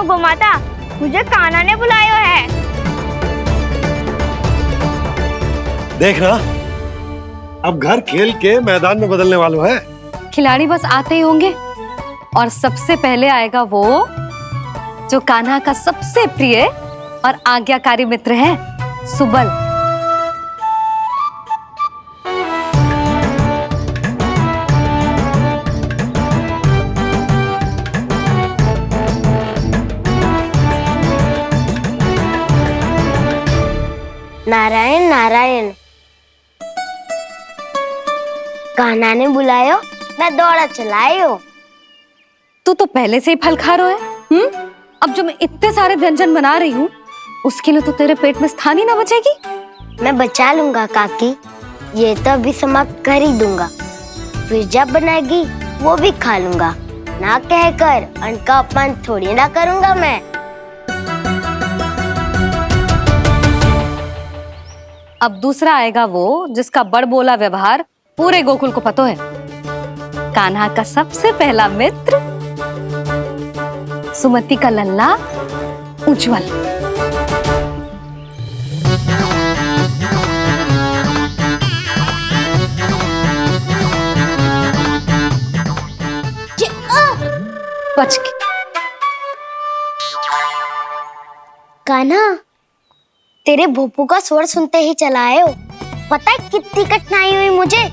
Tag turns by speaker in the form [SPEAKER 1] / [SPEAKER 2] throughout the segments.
[SPEAKER 1] हो गोमाता, मुझे कान्हा ने बुलाया है।
[SPEAKER 2] देख ना, अब घर खेल के मैदान में बदलने वालों है।
[SPEAKER 3] खिलाड़ी बस आते ही होंगे और सबसे पहले आएगा वो जो कान्हा का सबसे प्रिय और आज्ञाकारी मित्र है, सुबल।
[SPEAKER 1] नारायण नारायण, कान्हा ने बुलायो, मैं दौड़ा चलायो।
[SPEAKER 3] तू तो पहले से ही फल खा रहा है। अब जो मैं इतने सारे व्यंजन बना रही हूँ, उसके लिए तो तेरे पेट में स्थान ही ना बचेगी।
[SPEAKER 1] मैं बचा लूंगा काकी, ये तो अभी समाप्त कर ही दूंगा, फिर जब बनाएगी वो भी खा लूंगा। ना कहकर अन्न का अपमान थोड़ी ना करूंगा मैं।
[SPEAKER 3] अब दूसरा आएगा वो जिसका बड़बोला व्यवहार पूरे गोकुल को पता है, कान्हा का सबसे पहला मित्र, सुमति का लल्ला उज्जवल। बच के।
[SPEAKER 1] कान्हा, तेरे भोपू का स्वर सुनते ही चला आए हो। पता है कितनी कठिनाई हुई मुझे,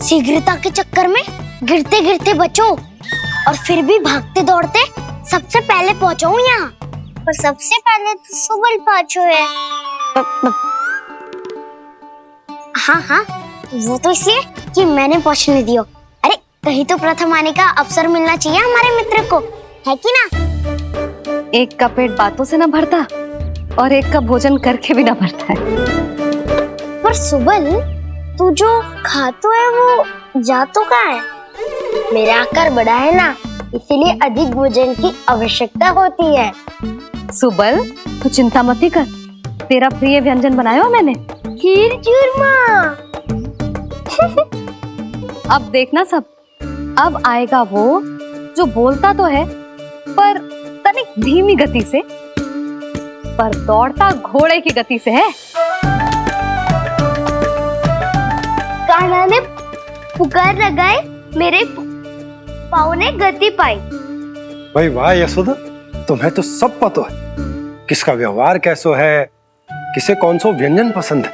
[SPEAKER 1] शीघ्रता के चक्कर में गिरते गिरते बचो और फिर भी भागते दौड़ते सबसे पहले पहुंचा हूं यहाँ। पर सबसे पहले तो सुबल पहुंचो है। हाँ हाँ, वो तो इसलिए कि मैंने पहुंचने दियो। अरे कहीं तो प्रथम आने का अवसर मिलना चाहिए हमारे मित्र को, है कि ना?
[SPEAKER 3] एक का पेट बातों से ना भरता और एक का भोजन करके भी ना भरता है।
[SPEAKER 1] पर सुबल, तू जो खातो है वो जातो का है। मेरा आकार बड़ा है ना, इसीलिए अधिक भोजन की आवश्यकता होती है।
[SPEAKER 3] सुबल, तू चिंता मत कर, तेरा प्रिय व्यंजन बनाया हो मैंने,
[SPEAKER 1] खीर चूरमा।
[SPEAKER 3] अब देखना सब, अब आएगा वो जो बोलता तो है पर तनिक धीमी गति से, पर दौड़ता घोड़े की गति से है।
[SPEAKER 1] कान्हा ने पुकार लगाए, मेरे पाँव ने गति पाई।
[SPEAKER 2] भाई वाह यशोदा, तुम्हें तो सब पता है, किसका व्यवहार कैसो है, किसे कौन सा व्यंजन पसंद है।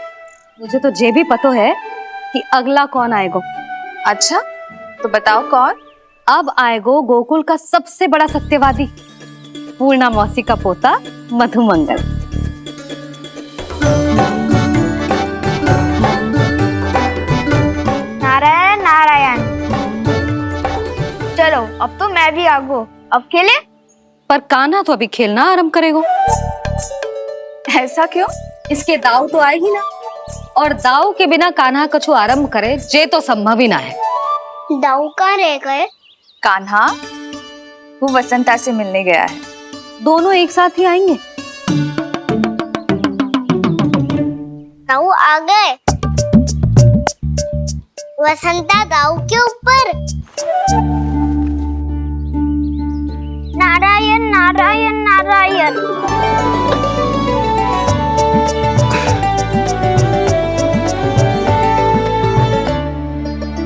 [SPEAKER 3] मुझे तो ये भी पता है कि अगला कौन आएगा।
[SPEAKER 4] अच्छा, तो बताओ कौन?
[SPEAKER 3] अब आएगो गोकुल का सबसे बड़ा सत्यवादी, पूर्णा मौसी का पोता मधुमंगल।
[SPEAKER 1] नारायण नारायण। चलो अब तो मैं भी आगो, अब खेले।
[SPEAKER 3] पर कान्हा तो अभी खेलना आरंभ करेगो।
[SPEAKER 4] ऐसा क्यों?
[SPEAKER 3] इसके दाव तो आएगी ना, और दाव के बिना कान्हा कछु आरंभ करे जे तो संभव ही ना है।
[SPEAKER 1] दाऊ कहाँ रह गए?
[SPEAKER 4] कान्हा वो वसंता से मिलने गया है।
[SPEAKER 3] दोनों एक साथ ही आएंगे।
[SPEAKER 1] दाऊ आ गए। वसंता दाऊ के ऊपर। नारायण नारायण नारायण।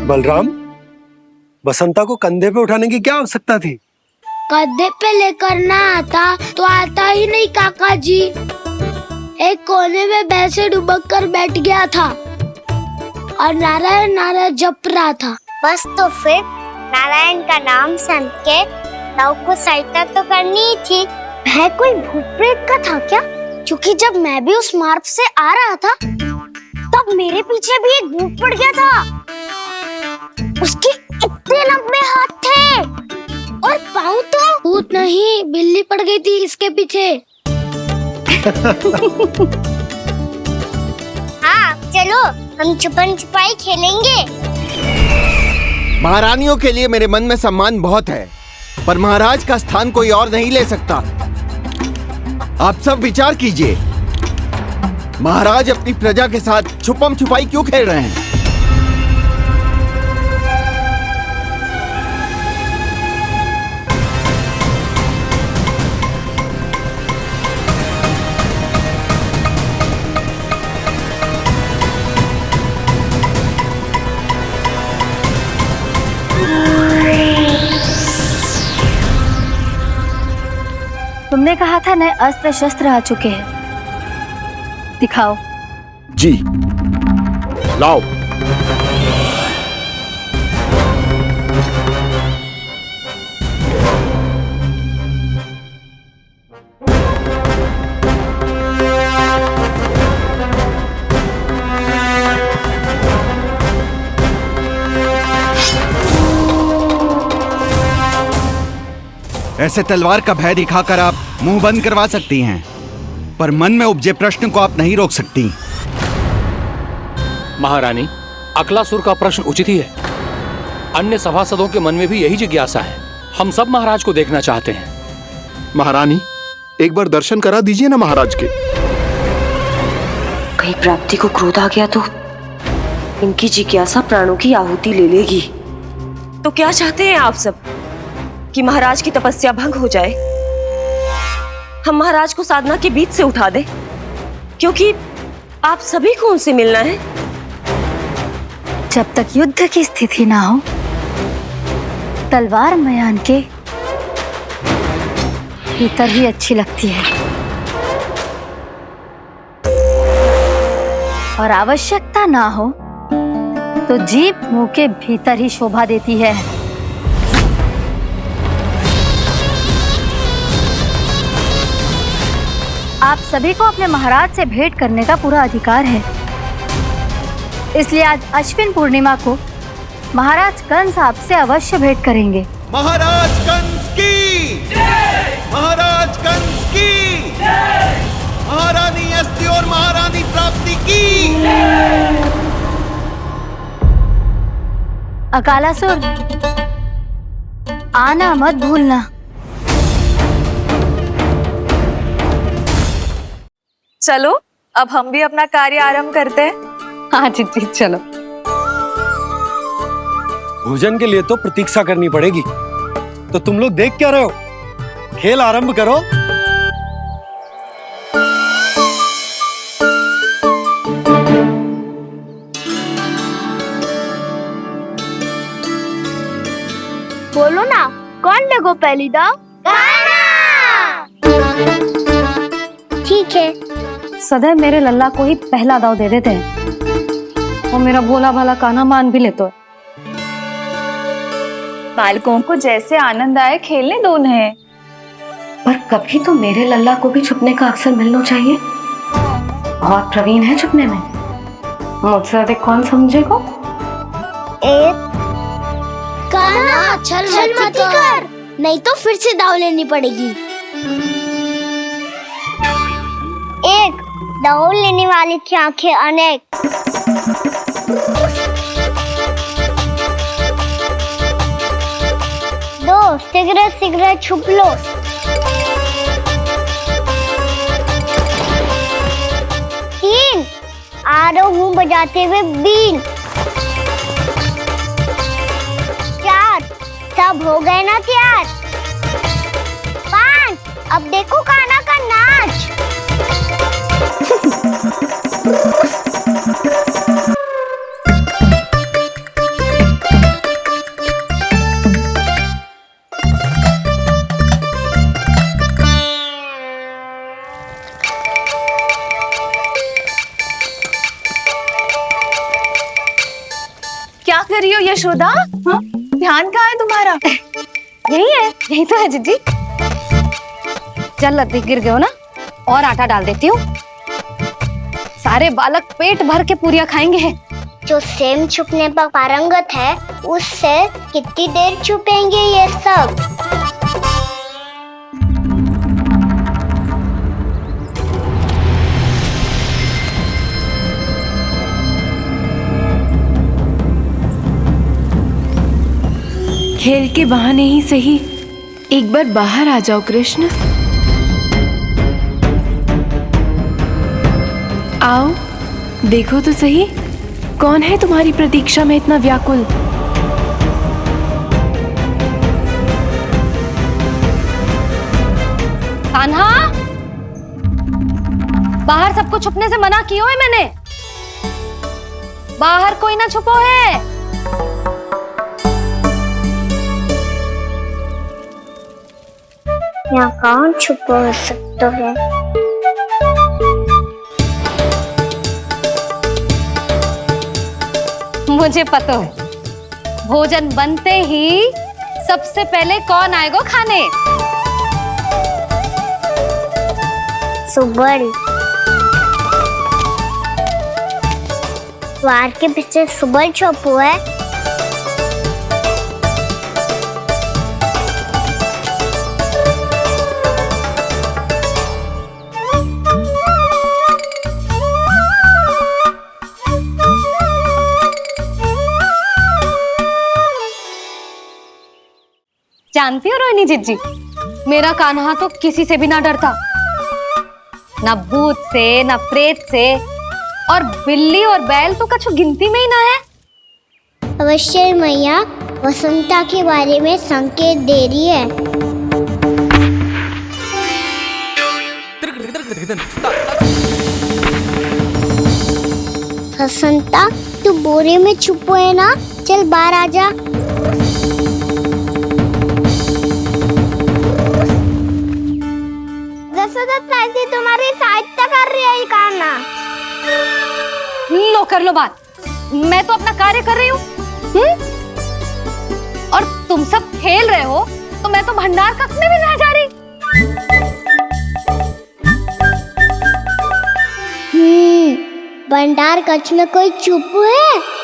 [SPEAKER 2] बलराम, बसंता को कंधे पे उठाने की क्या आवश्यकता थी?
[SPEAKER 5] कंधे पे लेकर ना आता तो आता ही नहीं काका जी। एक कोने में वैसे डुबक कर बैठ गया था और नारायण नारायण जप रहा था।
[SPEAKER 1] बस तो फिर नारायण का नाम सुन के दाऊ को सहायता तो करनी ही थी। वह कोई भूत प्रेत का था क्या? क्योंकि जब मैं भी उस मार्ग से आ रहा था तब मेरे पीछे भी एक भूत पड़ गया था। उसके इतने लंबे हाथ थे और पाँव तो।
[SPEAKER 5] भूत नहीं, बिल्ली पड़ गई थी इसके पीछे।
[SPEAKER 1] हाँ चलो, हम छुपन छुपाई खेलेंगे।
[SPEAKER 6] महारानियों के लिए मेरे मन में सम्मान बहुत है, पर महाराज का स्थान कोई और नहीं ले सकता। आप सब विचार कीजिए, महाराज अपनी प्रजा के साथ छुपम छुपाई क्यों खेल रहे हैं?
[SPEAKER 3] तुमने कहा था नए अस्त्र शस्त्र आ चुके हैं, दिखाओ।
[SPEAKER 6] जी लाओ। ऐसे तलवार का भय दिखाकर आप मुंह बंद करवा सकती हैं, पर मन में उपजे प्रश्न को आप नहीं रोक सकती।
[SPEAKER 7] महारानी, अकलासुर का प्रश्न उचित ही है। अन्य सभासदों के मन में भी यही जिज्ञासा है। हम सब महाराज को देखना चाहते हैं।
[SPEAKER 8] महारानी, एक बार दर्शन करा दीजिए ना महाराज के।
[SPEAKER 9] कहीं प्राप्ति को क्रोध आ गया तो इनकी जिज्ञासा प्राणों की आहुति ले लेगी। तो क्या चाहते हैं आप सब, कि महाराज की तपस्या भंग हो जाए? हम महाराज को साधना के बीच से उठा दें, क्योंकि आप सभी को उनसे मिलना है।
[SPEAKER 3] जब तक युद्ध की स्थिति ना हो, तलवार मयान के भीतर ही अच्छी लगती है, और आवश्यकता ना हो तो जीभ मुंह के भीतर ही शोभा देती है। आप सभी को अपने महाराज से भेंट करने का पूरा अधिकार है, इसलिए आज अश्विन पूर्णिमा को महाराज कंस आपसे अवश्य भेंट करेंगे।
[SPEAKER 6] महाराज कंस की जय! महाराज कंस की जय! महारानी अस्ति और महारानी प्राप्ति की जय!
[SPEAKER 3] अकालासुर, आना मत भूलना।
[SPEAKER 4] चलो अब हम भी अपना कार्य आरंभ करते हैं।
[SPEAKER 3] हाँ जीजी चलो।
[SPEAKER 2] भोजन के लिए तो प्रतीक्षा करनी पड़ेगी, तो तुम लोग देख क्या रहे हो? खेल आरंभ करो।
[SPEAKER 1] बोलो ना, कौन देखो पहली दाव? ठीक है।
[SPEAKER 3] सदैव मेरे लल्ला को ही पहला दाव दे देते हैं, और मेरा भोला भाला कान्हा मान भी लेते।
[SPEAKER 4] बालकों को जैसे आनंद आए खेलने दो उन्हें।
[SPEAKER 9] पर कभी तो मेरे लल्ला को भी छुपने का अवसर मिलना चाहिए। बहुत प्रवीण है छुपने में, मुझसे अधिक कौन समझेगा?
[SPEAKER 5] कान्हा छल मत कर, नहीं तो फिर से दाव लेनी पड़ेगी।
[SPEAKER 1] एक दाव लेने वाले की आंखें अनेक। दो, शीघ्र शीघ्र छुप लो। तीन, आ रहा हूँ बजाते हुए बीन। चार, सब हो गए ना तैयार? पांच, अब देखो कान्हा का नाच।
[SPEAKER 4] क्या कर रही हो यशोदा? हाँ? ध्यान कहाँ है तुम्हारा?
[SPEAKER 3] यही है, यही तो है जीजी। चल लद्दी गिर गए हो ना, और आटा डाल देती हूँ। सारे बालक पेट भर के पूरियां खाएंगे।
[SPEAKER 1] जो सेम छुपने पर पारंगत है, उससे कितनी देर छुपेंगे ये सब?
[SPEAKER 10] खेल के बहाने ही सही एक बार बाहर आ जाओ कृष्ण। आओ देखो तो सही, कौन है तुम्हारी प्रतीक्षा में इतना व्याकुल?
[SPEAKER 3] कान्हा, बाहर सबको छुपने से मना किया है मैंने। बाहर कोई ना छुपो है।
[SPEAKER 1] यहाँ कौन छुपा हो सकता है?
[SPEAKER 3] मुझे पता है, भोजन बनते ही सबसे पहले कौन आएगा खाने?
[SPEAKER 1] सुबल। द्वार के पीछे सुबल छुपा है।
[SPEAKER 3] जानती हो रोहिणी जीजी, मेरा कान्हा तो किसी से भी ना डरता, ना भूत से, ना प्रेत से, और बिल्ली और बैल तो कछु गिनती में ही ना है।
[SPEAKER 1] अवश्य मैया वसंता के बारे में संकेत दे रही है। वसंता, तू बोरे में छुपो है ना? चल बाहर आ जा। ताई तुम्हारी सहायता कर रही है कान्हा।
[SPEAKER 3] लो कर लो बात, मैं तो अपना कार्य कर रही हूँ। और तुम सब खेल रहे हो तो मैं तो भंडार कक्ष में भी नहीं जा रही।
[SPEAKER 1] भंडार कक्ष में कोई चुप है?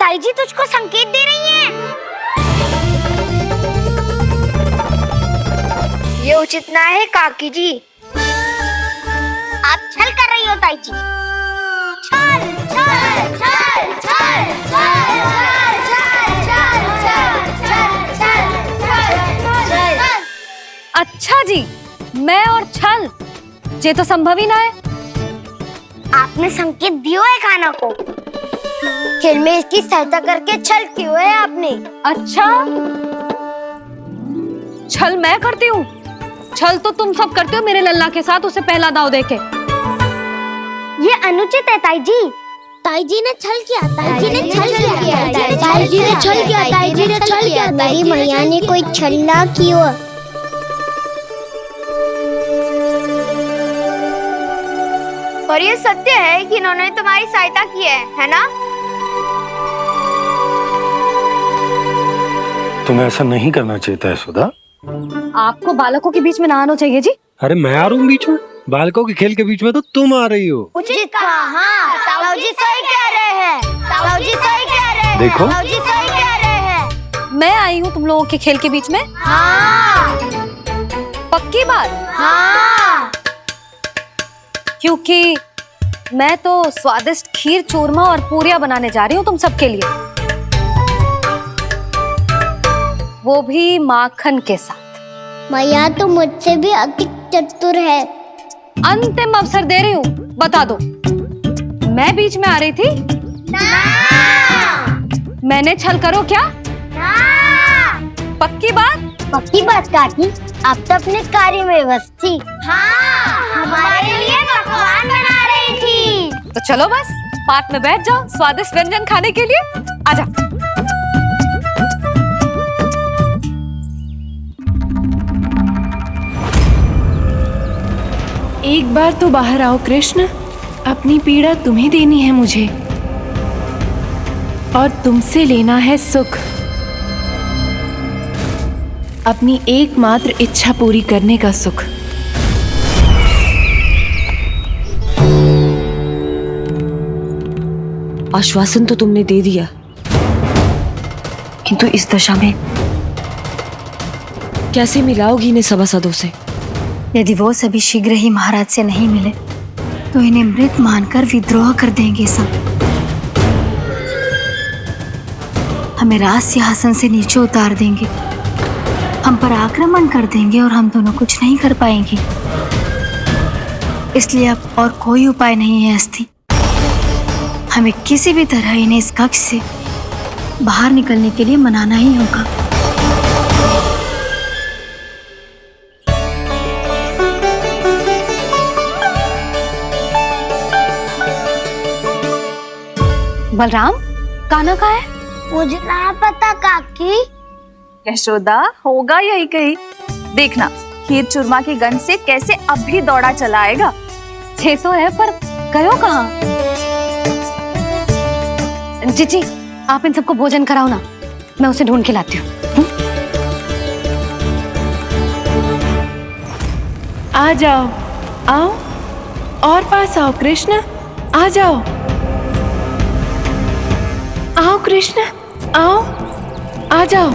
[SPEAKER 1] ताई जी तुझको संकेत दे रही हैं। ये उचित ना है काकी जी। आप छल कर रही हो ताई जी। छल छल छल छल छल छल।
[SPEAKER 3] अच्छा जी, मैं और छल, ये तो संभव ही ना है।
[SPEAKER 1] आपने संकेत दिया है कान्हा को। खेल में इसकी सहायता करके छल क्यों है आपने?
[SPEAKER 3] अच्छा, छल मैं करती हूँ? छल तो तुम सब करते हो मेरे लल्ला के साथ, उसे पहला दाव देके।
[SPEAKER 1] ये अनुचित है ताई जी। ताई जी ने छल किया, ताई जी ने छल किया, ताई जी ने छल किया, ताई जी ने छल किया। मेरी मैया ने कोई छल ना किया।
[SPEAKER 5] और ये सत्य है कि इन्होंने तुम्हारी सहायता की है ना?
[SPEAKER 2] तुम्हें ऐसा नहीं करना चाहिए था यशोदा।
[SPEAKER 3] आपको बालकों के बीच में ना आना चाहिए जी।
[SPEAKER 2] अरे मैं आ रहा हूँ बीच में? बालकों के खेल के बीच में तो तुम आ रही हो।
[SPEAKER 1] उचित कहा। ताऊ जी सही कह रहे हैं। ताऊ जी सही कह रहे हैं।
[SPEAKER 2] देखो,
[SPEAKER 1] ताऊ जी सही कह रहे हैं।
[SPEAKER 3] मैं आई हूँ तुम लोगों के खेल के बीच में।
[SPEAKER 1] हाँ।
[SPEAKER 3] पक्की बात?
[SPEAKER 1] हाँ।
[SPEAKER 3] क्योंकि मैं तो स्वादिष्ट खीर, चूरमा और पूरियां बनाने जा रही हूँ तुम सबके लिए, वो भी माखन के साथ।
[SPEAKER 1] मैया तो मुझसे भी अधिक चतुर है।
[SPEAKER 3] अंतिम अवसर दे रही हूँ, बता दो, मैं बीच में आ रही थी?
[SPEAKER 1] ना।
[SPEAKER 3] मैंने छल करो क्या?
[SPEAKER 1] ना।
[SPEAKER 3] पक्की बात?
[SPEAKER 1] पक्की बात काकी, आप तो अपने कार्य में व्यस्त थी। हाँ, हमारे लिए पकवान बना रही थी।
[SPEAKER 3] तो चलो बस पार्क में बैठ जाओ स्वादिष्ट व्यंजन खाने के लिए। आजा।
[SPEAKER 10] एक बार तो बाहर आओ कृष्ण, अपनी पीड़ा तुम्हें देनी है मुझे, और तुमसे लेना है सुख। अपनी एकमात्र इच्छा पूरी करने का सुख।
[SPEAKER 9] आश्वासन तो तुमने दे दिया, किंतु इस दशा में कैसे मिलाओगी इन्हें सभासदों से?
[SPEAKER 11] यदि वो सभी शीघ्र ही महाराज से नहीं मिले तो इन्हें मृत मानकर विद्रोह कर देंगे सब। हमें राज सिंहासन से नीचे उतार देंगे, हम पर आक्रमण कर देंगे और हम दोनों कुछ नहीं कर पाएंगे। इसलिए अब और कोई उपाय नहीं है अस्थि। हमें किसी भी तरह इन्हें इस कक्ष से बाहर निकलने के लिए मनाना ही होगा।
[SPEAKER 3] बलराम, कान्हा कहाँ है?
[SPEAKER 5] मुझे ना पता काकी।
[SPEAKER 4] यशोदा, होगा यही कहीं। देखना खीर चूरमा की गंध से कैसे अब भी दौड़ा चला आएगा।
[SPEAKER 3] छे तो है, पर गयो कहाँ? जीजी, आप इन सबको भोजन कराओ ना, मैं उसे ढूंढ के लाती हूँ।
[SPEAKER 10] आ जाओ, आओ और पास आओ कृष्ण, आ जाओ। आओ कृष्ण, आओ, आ जाओ।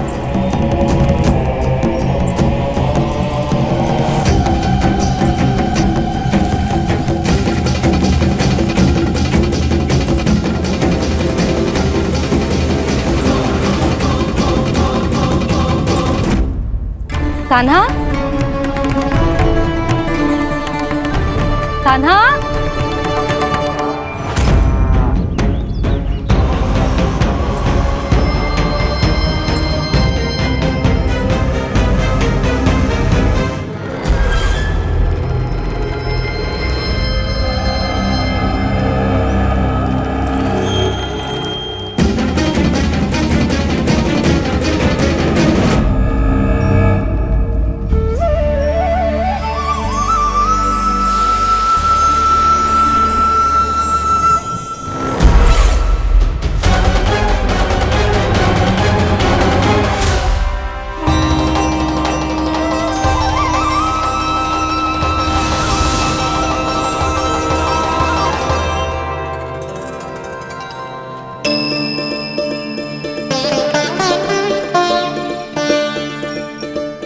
[SPEAKER 3] कान्हा, कान्हा,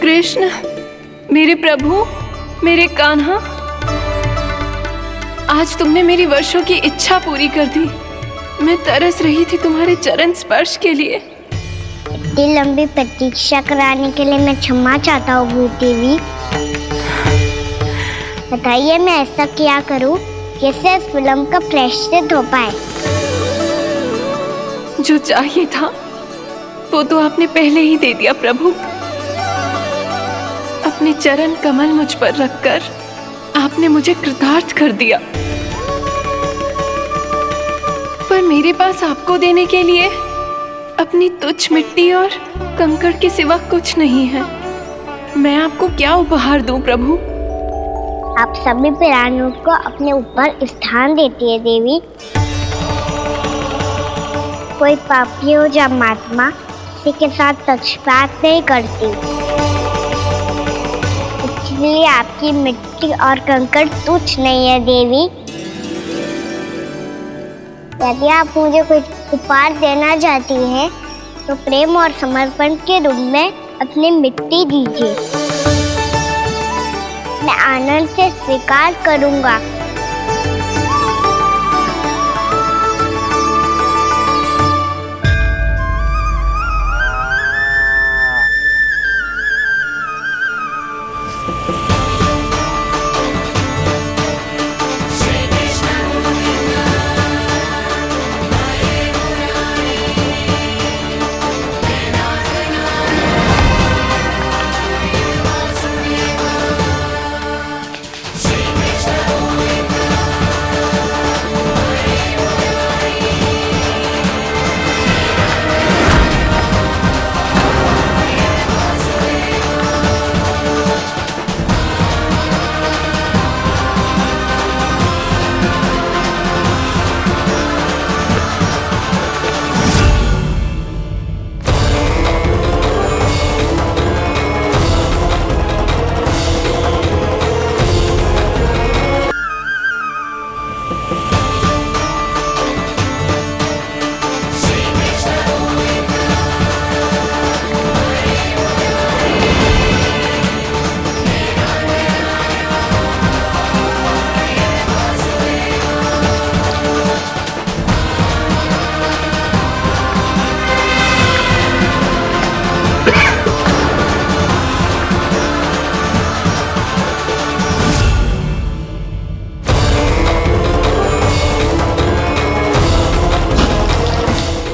[SPEAKER 10] कृष्ण, मेरे प्रभु, मेरे कान्हा, आज तुमने मेरी वर्षों की इच्छा पूरी कर दी। मैं तरस रही थी तुम्हारे चरण स्पर्श के लिए।
[SPEAKER 1] इतनी लंबी प्रतीक्षा कराने के लिए मैं क्षमा चाहता हूँ भूत देवी। बताइए मैं ऐसा क्या करूँ जिससे इस फिल्म का प्रायश्चित हो पाए?
[SPEAKER 10] जो चाहिए था वो तो आपने पहले ही दे दिया प्रभु। अपने चरण कमल मुझ पर रखकर आपने मुझे कृतार्थ कर दिया। पर मेरे पास आपको देने के लिए अपनी तुच्छ मिट्टी और कंकड़ के सिवा कुछ नहीं है। मैं आपको क्या उपहार दूं प्रभु?
[SPEAKER 1] आप सभी प्राणियों को अपने ऊपर स्थान देती है देवी। कोई पापी हो या महात्मा किसी के साथ पक्षपात नहीं करती, इसलिए आपकी मिट्टी और कंकड़ तुच्छ नहीं है देवी। यदि आप मुझे कुछ उपहार देना चाहती हैं तो प्रेम और समर्पण के रूप में अपनी मिट्टी दीजिए, मैं आनंद से स्वीकार करूंगा।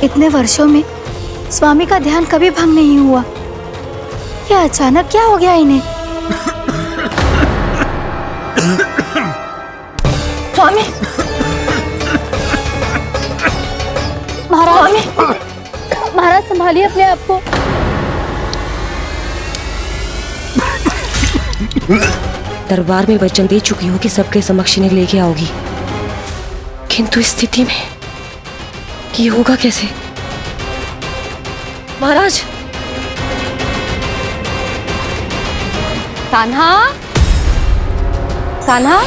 [SPEAKER 11] इतने वर्षों में स्वामी का ध्यान कभी भंग नहीं हुआ। क्या अचानक क्या हो गया इन्हें?
[SPEAKER 4] स्वामी,
[SPEAKER 10] संभालिए अपने आप को।
[SPEAKER 9] दरबार में वचन दे चुकी हो कि सबके समक्ष इन्हें लेके आओगी, किंतु इस स्थिति में ये होगा कैसे? महाराज!
[SPEAKER 3] कान्हा, कान्हा,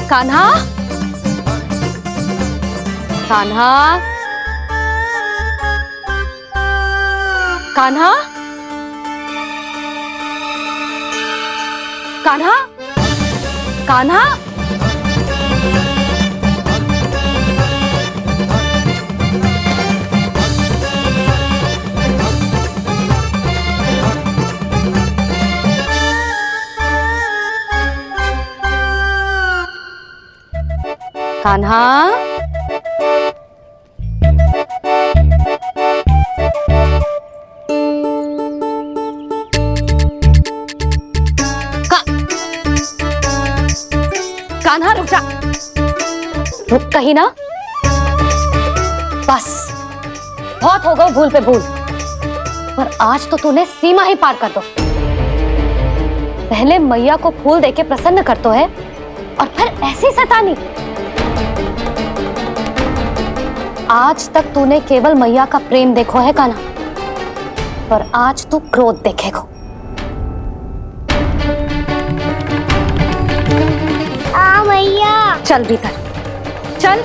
[SPEAKER 3] कान्हा, कान्हा, कान्हा, कान्हा, कान्हा, कान्हा, कान्हा, कान्हा रुक जा, रुक कहीं ना। बस बहुत हो गई भूल पे भूल, पर आज तो तूने सीमा ही पार कर दो। पहले मैया को फूल देके प्रसन्न करतो है और फिर ऐसी सतानी। आज तक तूने केवल मैया का प्रेम देखो है कान्हा, पर आज तू क्रोध देखेगा।
[SPEAKER 1] मैया
[SPEAKER 3] चल भीतर चल।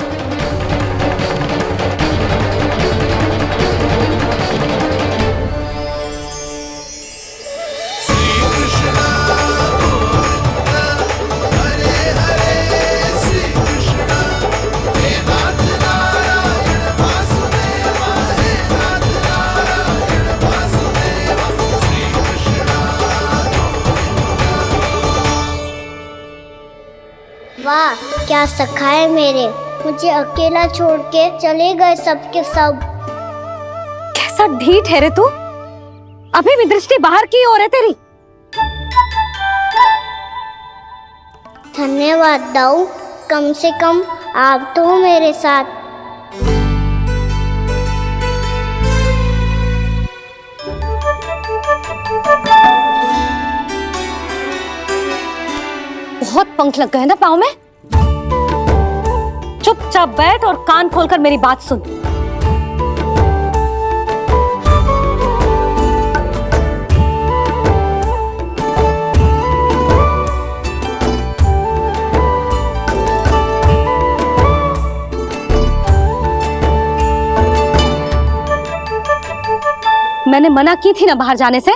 [SPEAKER 1] वाह क्या सखा है मेरे, मुझे अकेला छोड़ के चले गए सबके सब।
[SPEAKER 3] कैसा ढीठ है रे तू, अभी भी दृष्टि बाहर की ओर है तेरी।
[SPEAKER 1] धन्यवाद दाऊ, कम से कम आप तो हो मेरे साथ।
[SPEAKER 3] बहुत पंख लग गए ना पाँव में। चुपचाप बैठ और कान खोलकर मेरी बात सुन। मैंने मना की थी ना बाहर जाने से।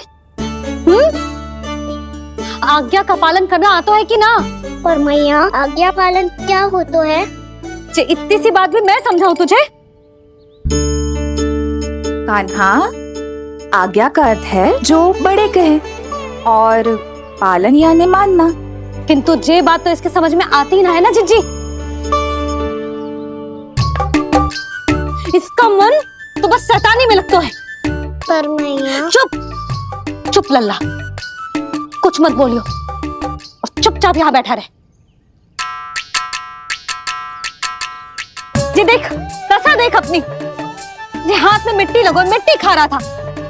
[SPEAKER 3] आज्ञा का पालन करना आता है कि ना?
[SPEAKER 1] पर मैया आज्ञा पालन क्या हो तो है?
[SPEAKER 3] इतनी सी बात भी मैं समझाऊं तुझे?
[SPEAKER 4] कान्हा, आज्ञा का अर्थ है जो बड़े कहे, और पालन यानी मानना।
[SPEAKER 3] किंतु ये बात तो इसके समझ में आती ही ना है ना जिज्जी। इसका मन तो बस शैतानी में लगता है।
[SPEAKER 1] पर मैया
[SPEAKER 3] चुप चुप लल्ला, कुछ मत बोलियो और चुपचाप यहाँ बैठा रहे। जी देख, कैसा देख अपनी, जी हाथ में मिट्टी लगो, मिट्टी खा रहा था।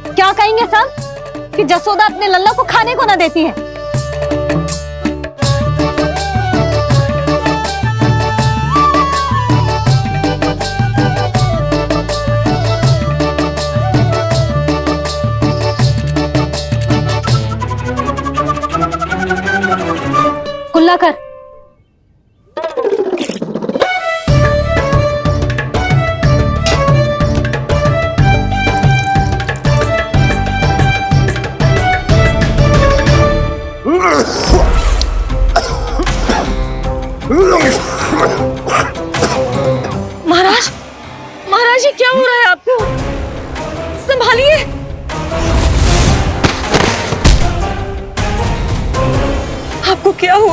[SPEAKER 3] क्या कहेंगे सब कि जसोदा अपने लल्ला को खाने को ना देती है। कुल्ला कर।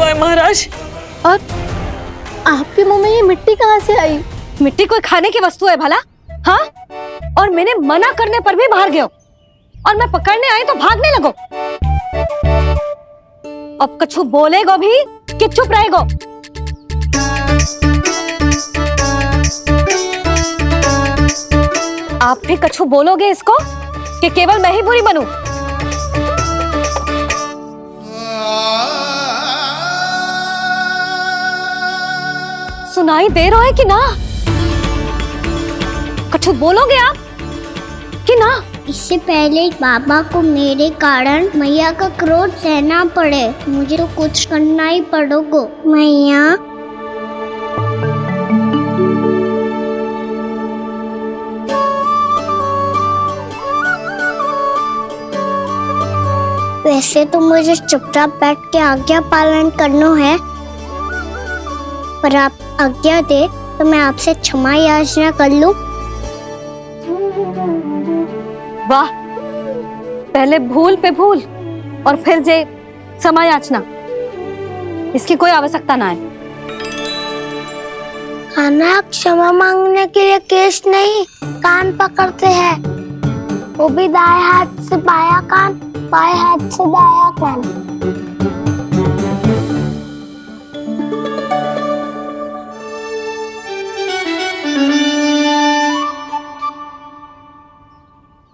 [SPEAKER 9] है महाराज।
[SPEAKER 11] और आपके मुंह में ये मिट्टी कहाँ से आई?
[SPEAKER 3] मिट्टी कोई खाने की वस्तु है भला? हाँ, और मैंने मना करने पर भी बाहर गए हो, और मैं पकड़ने आई तो भागने लगो। अब कछु बोलेगो भी कि चुप रहेगो? आप भी कछु बोलोगे इसको कि केवल मैं ही बुरी बनूं? सुनाई दे रहा है कि ना? कछु बोलोगे आप कि ना?
[SPEAKER 1] इससे पहले बाबा को मेरे कारण मैया का क्रोध सहना पड़े, मुझे तो कुछ करना ही पड़ोगो। मैया, वैसे तो मुझे चुपचाप बैठ के आज्ञा पालन करना है, पर आप आज्ञा दे तो मैं आपसे क्षमा याचना कर लूं।
[SPEAKER 3] वाह, पहले भूल पे भूल और फिर जे क्षमा याचना, इसकी कोई आवश्यकता ना है।
[SPEAKER 5] खाना क्षमा मांगने के लिए केस नहीं, कान पकड़ते हैं, वो भी दाएं हाथ से बायां कान, बाएं हाथ से दायां कान।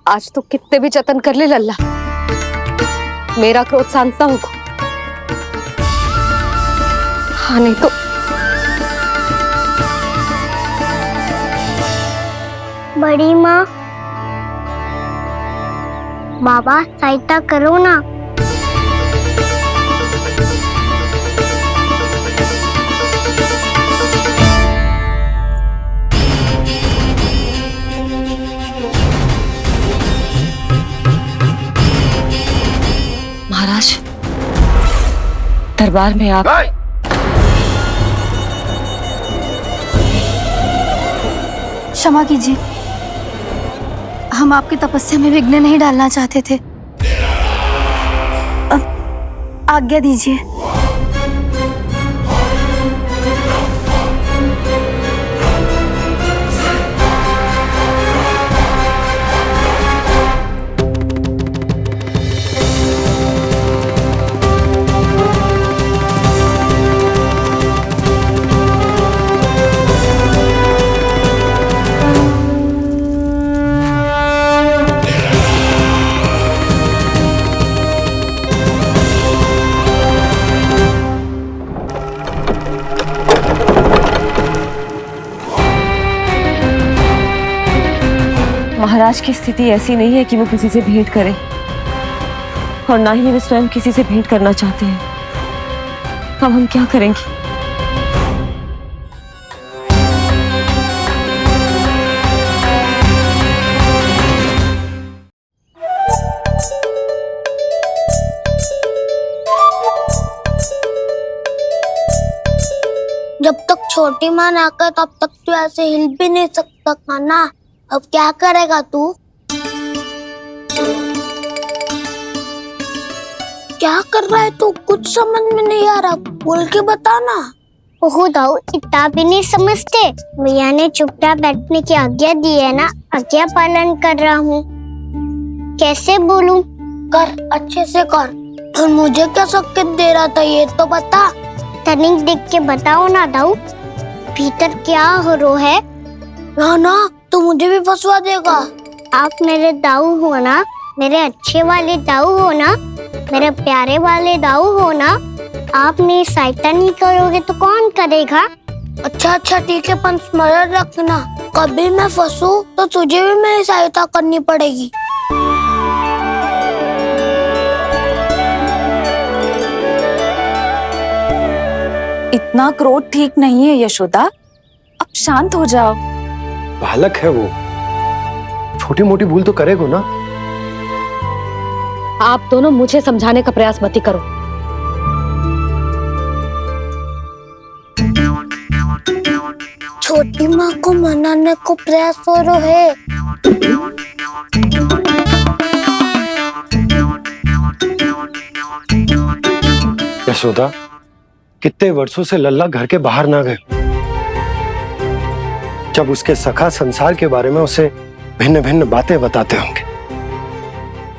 [SPEAKER 3] आज तो कितने भी जतन कर ले लल्ला, मेरा क्रोध शांत ना होगा। हाँ नहीं तो
[SPEAKER 1] बड़ी माँ, बाबा सहायता करो ना।
[SPEAKER 9] महाराज, दरबार में आप
[SPEAKER 11] क्षमा कीजिए, हम आपकी तपस्या में विघ्न नहीं डालना चाहते थे। अब आज्ञा दीजिए।
[SPEAKER 9] महाराज की स्थिति ऐसी नहीं है कि वो किसी से भेंट करें, और ना ही वे स्वयं किसी से भेंट करना चाहते हैं। अब हम क्या करेंगे?
[SPEAKER 5] जब तक छोटी माँ ना कर तब तक तू ऐसे हिल भी नहीं सकता था ना। अब क्या करेगा तू? क्या कर रहा है तू? कुछ समझ में नहीं आ रहा, बोल के बता ना।
[SPEAKER 1] ओहो दाऊ, इतना भी नहीं समझते। मैया ने चुपचाप बैठने की आज्ञा दी है ना, आज्ञा पालन कर रहा हूँ। कैसे बोलूं?
[SPEAKER 5] कर, अच्छे से कर। और मुझे क्या संकेत दे रहा था ये तो बता।
[SPEAKER 1] तनिक देख के बताओ ना दाऊ, भीतर क्या हो रहा है?
[SPEAKER 5] ना ना, तू मुझे भी फंसवा देगा।
[SPEAKER 1] आप मेरे दाऊ हो ना, मेरे अच्छे वाले दाऊ हो ना, मेरे प्यारे वाले दाऊ हो ना। आप मेरी सहायता नहीं करोगे तो कौन करेगा?
[SPEAKER 5] अच्छा अच्छा ठीक है, पर स्मरण रखना, कभी मैं फंसू तो तुझे भी मेरी सहायता करनी पड़ेगी।
[SPEAKER 4] इतना क्रोध ठीक नहीं है यशोदा, अब शांत हो जाओ।
[SPEAKER 2] बालक है वो, छोटी मोटी भूल तो करेगा ना।
[SPEAKER 3] आप दोनों मुझे समझाने का प्रयास मत करो।
[SPEAKER 5] छोटी माँ को मनाने को प्रयास हो रहा है।
[SPEAKER 2] यशोदा, कितने वर्षों से लल्ला घर के बाहर ना गए। जब उसके सखा संसार के बारे में उसे भिन्न भिन्न बातें बताते होंगे,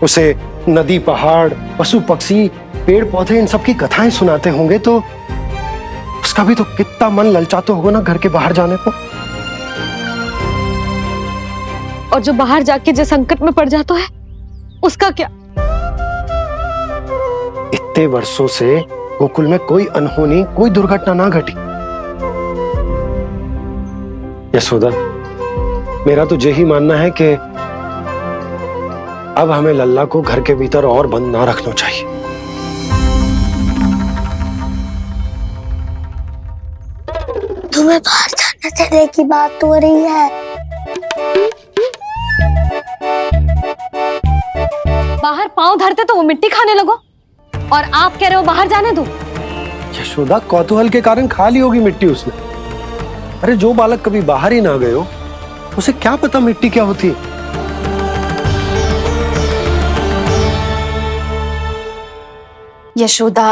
[SPEAKER 2] उसे नदी पहाड़ पशु पक्षी पेड़ पौधे इन सब की कथाएं सुनाते होंगे, तो उसका भी तो कितना मन ललचाता होगा ना घर के बाहर जाने को।
[SPEAKER 3] और जो बाहर जाके जो संकट में पड़ जाता है उसका क्या?
[SPEAKER 2] इतने वर्षों से गोकुल में कोई अनहोनी कोई दुर्घटना ना घटी। यशोदा, मेरा तो यही मानना है कि अब हमें लल्ला को घर के भीतर और बंद ना रखना चाहिए।
[SPEAKER 5] तुम्हें बाहर जाने देने की बात हो रही है।
[SPEAKER 3] बाहर पांव धरते तो वो मिट्टी खाने लगो, और आप कह रहे हो बाहर जाने दो।
[SPEAKER 2] यशोदा, कौतूहल के कारण खा ली होगी मिट्टी उसने। अरे जो बालक कभी बाहर ही ना गए हो, उसे क्या पता मिट्टी क्या होती है।
[SPEAKER 4] यशोदा,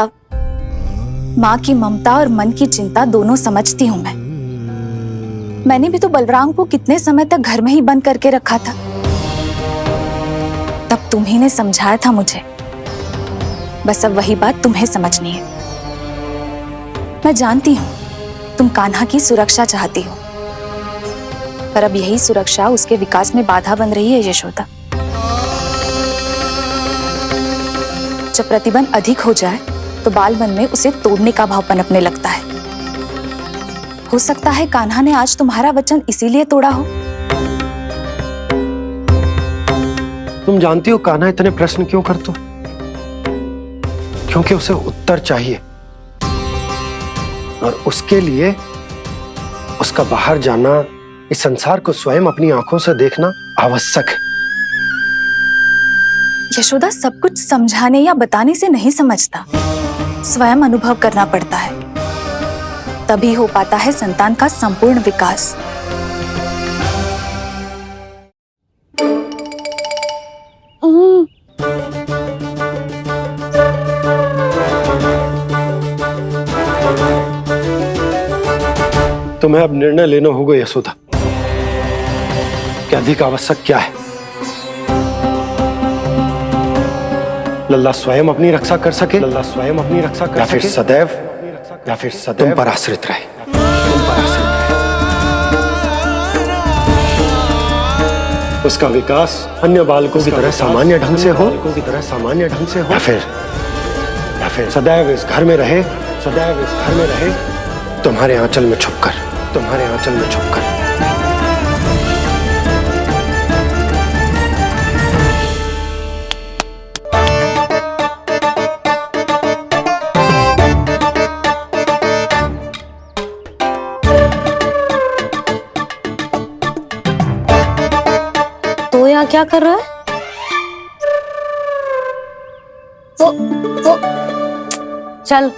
[SPEAKER 4] माँ की ममता और मन की चिंता दोनों समझती हूँ मैं। मैंने भी तो बलराम को कितने समय तक घर में ही बंद करके रखा था। तब तुम्ही ने समझाया था मुझे। बस अब वही बात तुम्हें समझनी है। मैं जानती हूँ तुम कान्हा की सुरक्षा चाहती हो, पर अब यही सुरक्षा उसके विकास में बाधा बन रही है यशोदा। जब प्रतिबंध अधिक हो जाए तो बाल मन में उसे तोड़ने का भाव पनपने लगता है। हो सकता है कान्हा ने आज तुम्हारा वचन इसीलिए तोड़ा हो।
[SPEAKER 2] तुम जानती हो कान्हा इतने प्रश्न क्यों करता? क्योंकि उसे उत्तर चाहिए, और उसके लिए उसका बाहर जाना, इस संसार को स्वयं अपनी आंखों से देखना आवश्यक है।
[SPEAKER 4] यशोदा, सब कुछ समझाने या बताने से नहीं समझता, स्वयं अनुभव करना पड़ता है। तभी हो पाता है संतान का संपूर्ण विकास।
[SPEAKER 2] तुम्हें अब निर्णय लेना होगा यशोदा कि अधिक आवश्यक क्या है। लल्ला स्वयं अपनी रक्षा कर सके, लल्ला स्वयं अपनी रक्षा कर सके, या फिर सदैव तुम पर आश्रित रहे। उसका विकास अन्य बालकों की तरह सामान्य ढंग से हो, या फिर सदैव इस घर में रहे, तुम्हारे आंचल में छुपकर।
[SPEAKER 3] तो यहाँ क्या कर रहा है? वो चल।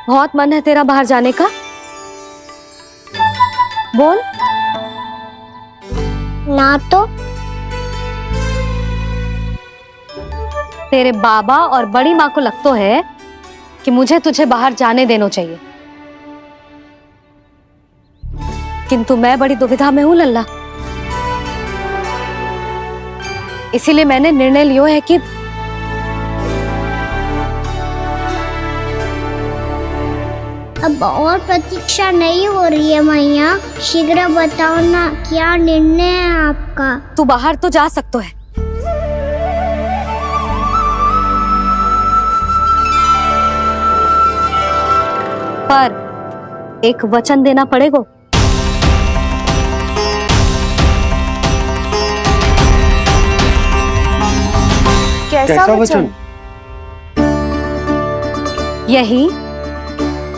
[SPEAKER 3] बहुत मन है तेरा बाहर जाने का? बोल।
[SPEAKER 1] ना तो।
[SPEAKER 3] तेरे बाबा और बड़ी माँ को लगता है कि मुझे तुझे बाहर जाने देना चाहिए, किंतु मैं बड़ी दुविधा में हूं लल्ला। इसीलिए मैंने निर्णय लिया है कि
[SPEAKER 1] अब और प्रतीक्षा नहीं हो रही है मैया, शीघ्र बताओ ना क्या निर्णय है आपका।
[SPEAKER 3] तू बाहर तो जा सकता है, पर एक वचन देना पड़ेगा।
[SPEAKER 4] कैसा वचन?
[SPEAKER 3] यही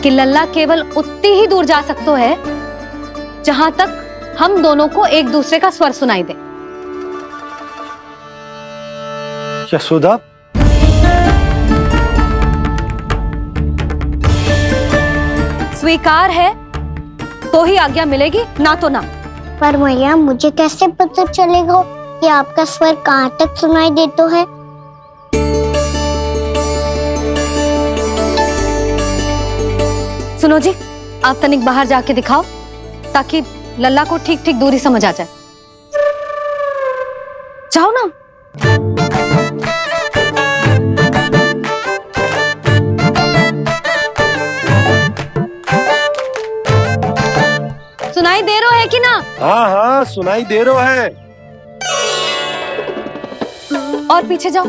[SPEAKER 3] कि लल्ला केवल उतनी ही दूर जा सकता है जहां तक हम दोनों को एक दूसरे का स्वर सुनाई दे।
[SPEAKER 2] यशोदा,
[SPEAKER 3] स्वीकार है तो ही आज्ञा मिलेगी, ना तो ना।
[SPEAKER 1] पर मैया मुझे कैसे पता चलेगा कि आपका स्वर कहाँ तक सुनाई देता है?
[SPEAKER 3] सुनो जी, आप तनिक बाहर जाके दिखाओ ताकि लल्ला को ठीक ठीक दूरी समझ आ जाए। जाओ ना। सुनाई दे रहा है कि ना?
[SPEAKER 2] हाँ हाँ सुनाई दे रहा है।
[SPEAKER 3] और पीछे जाओ।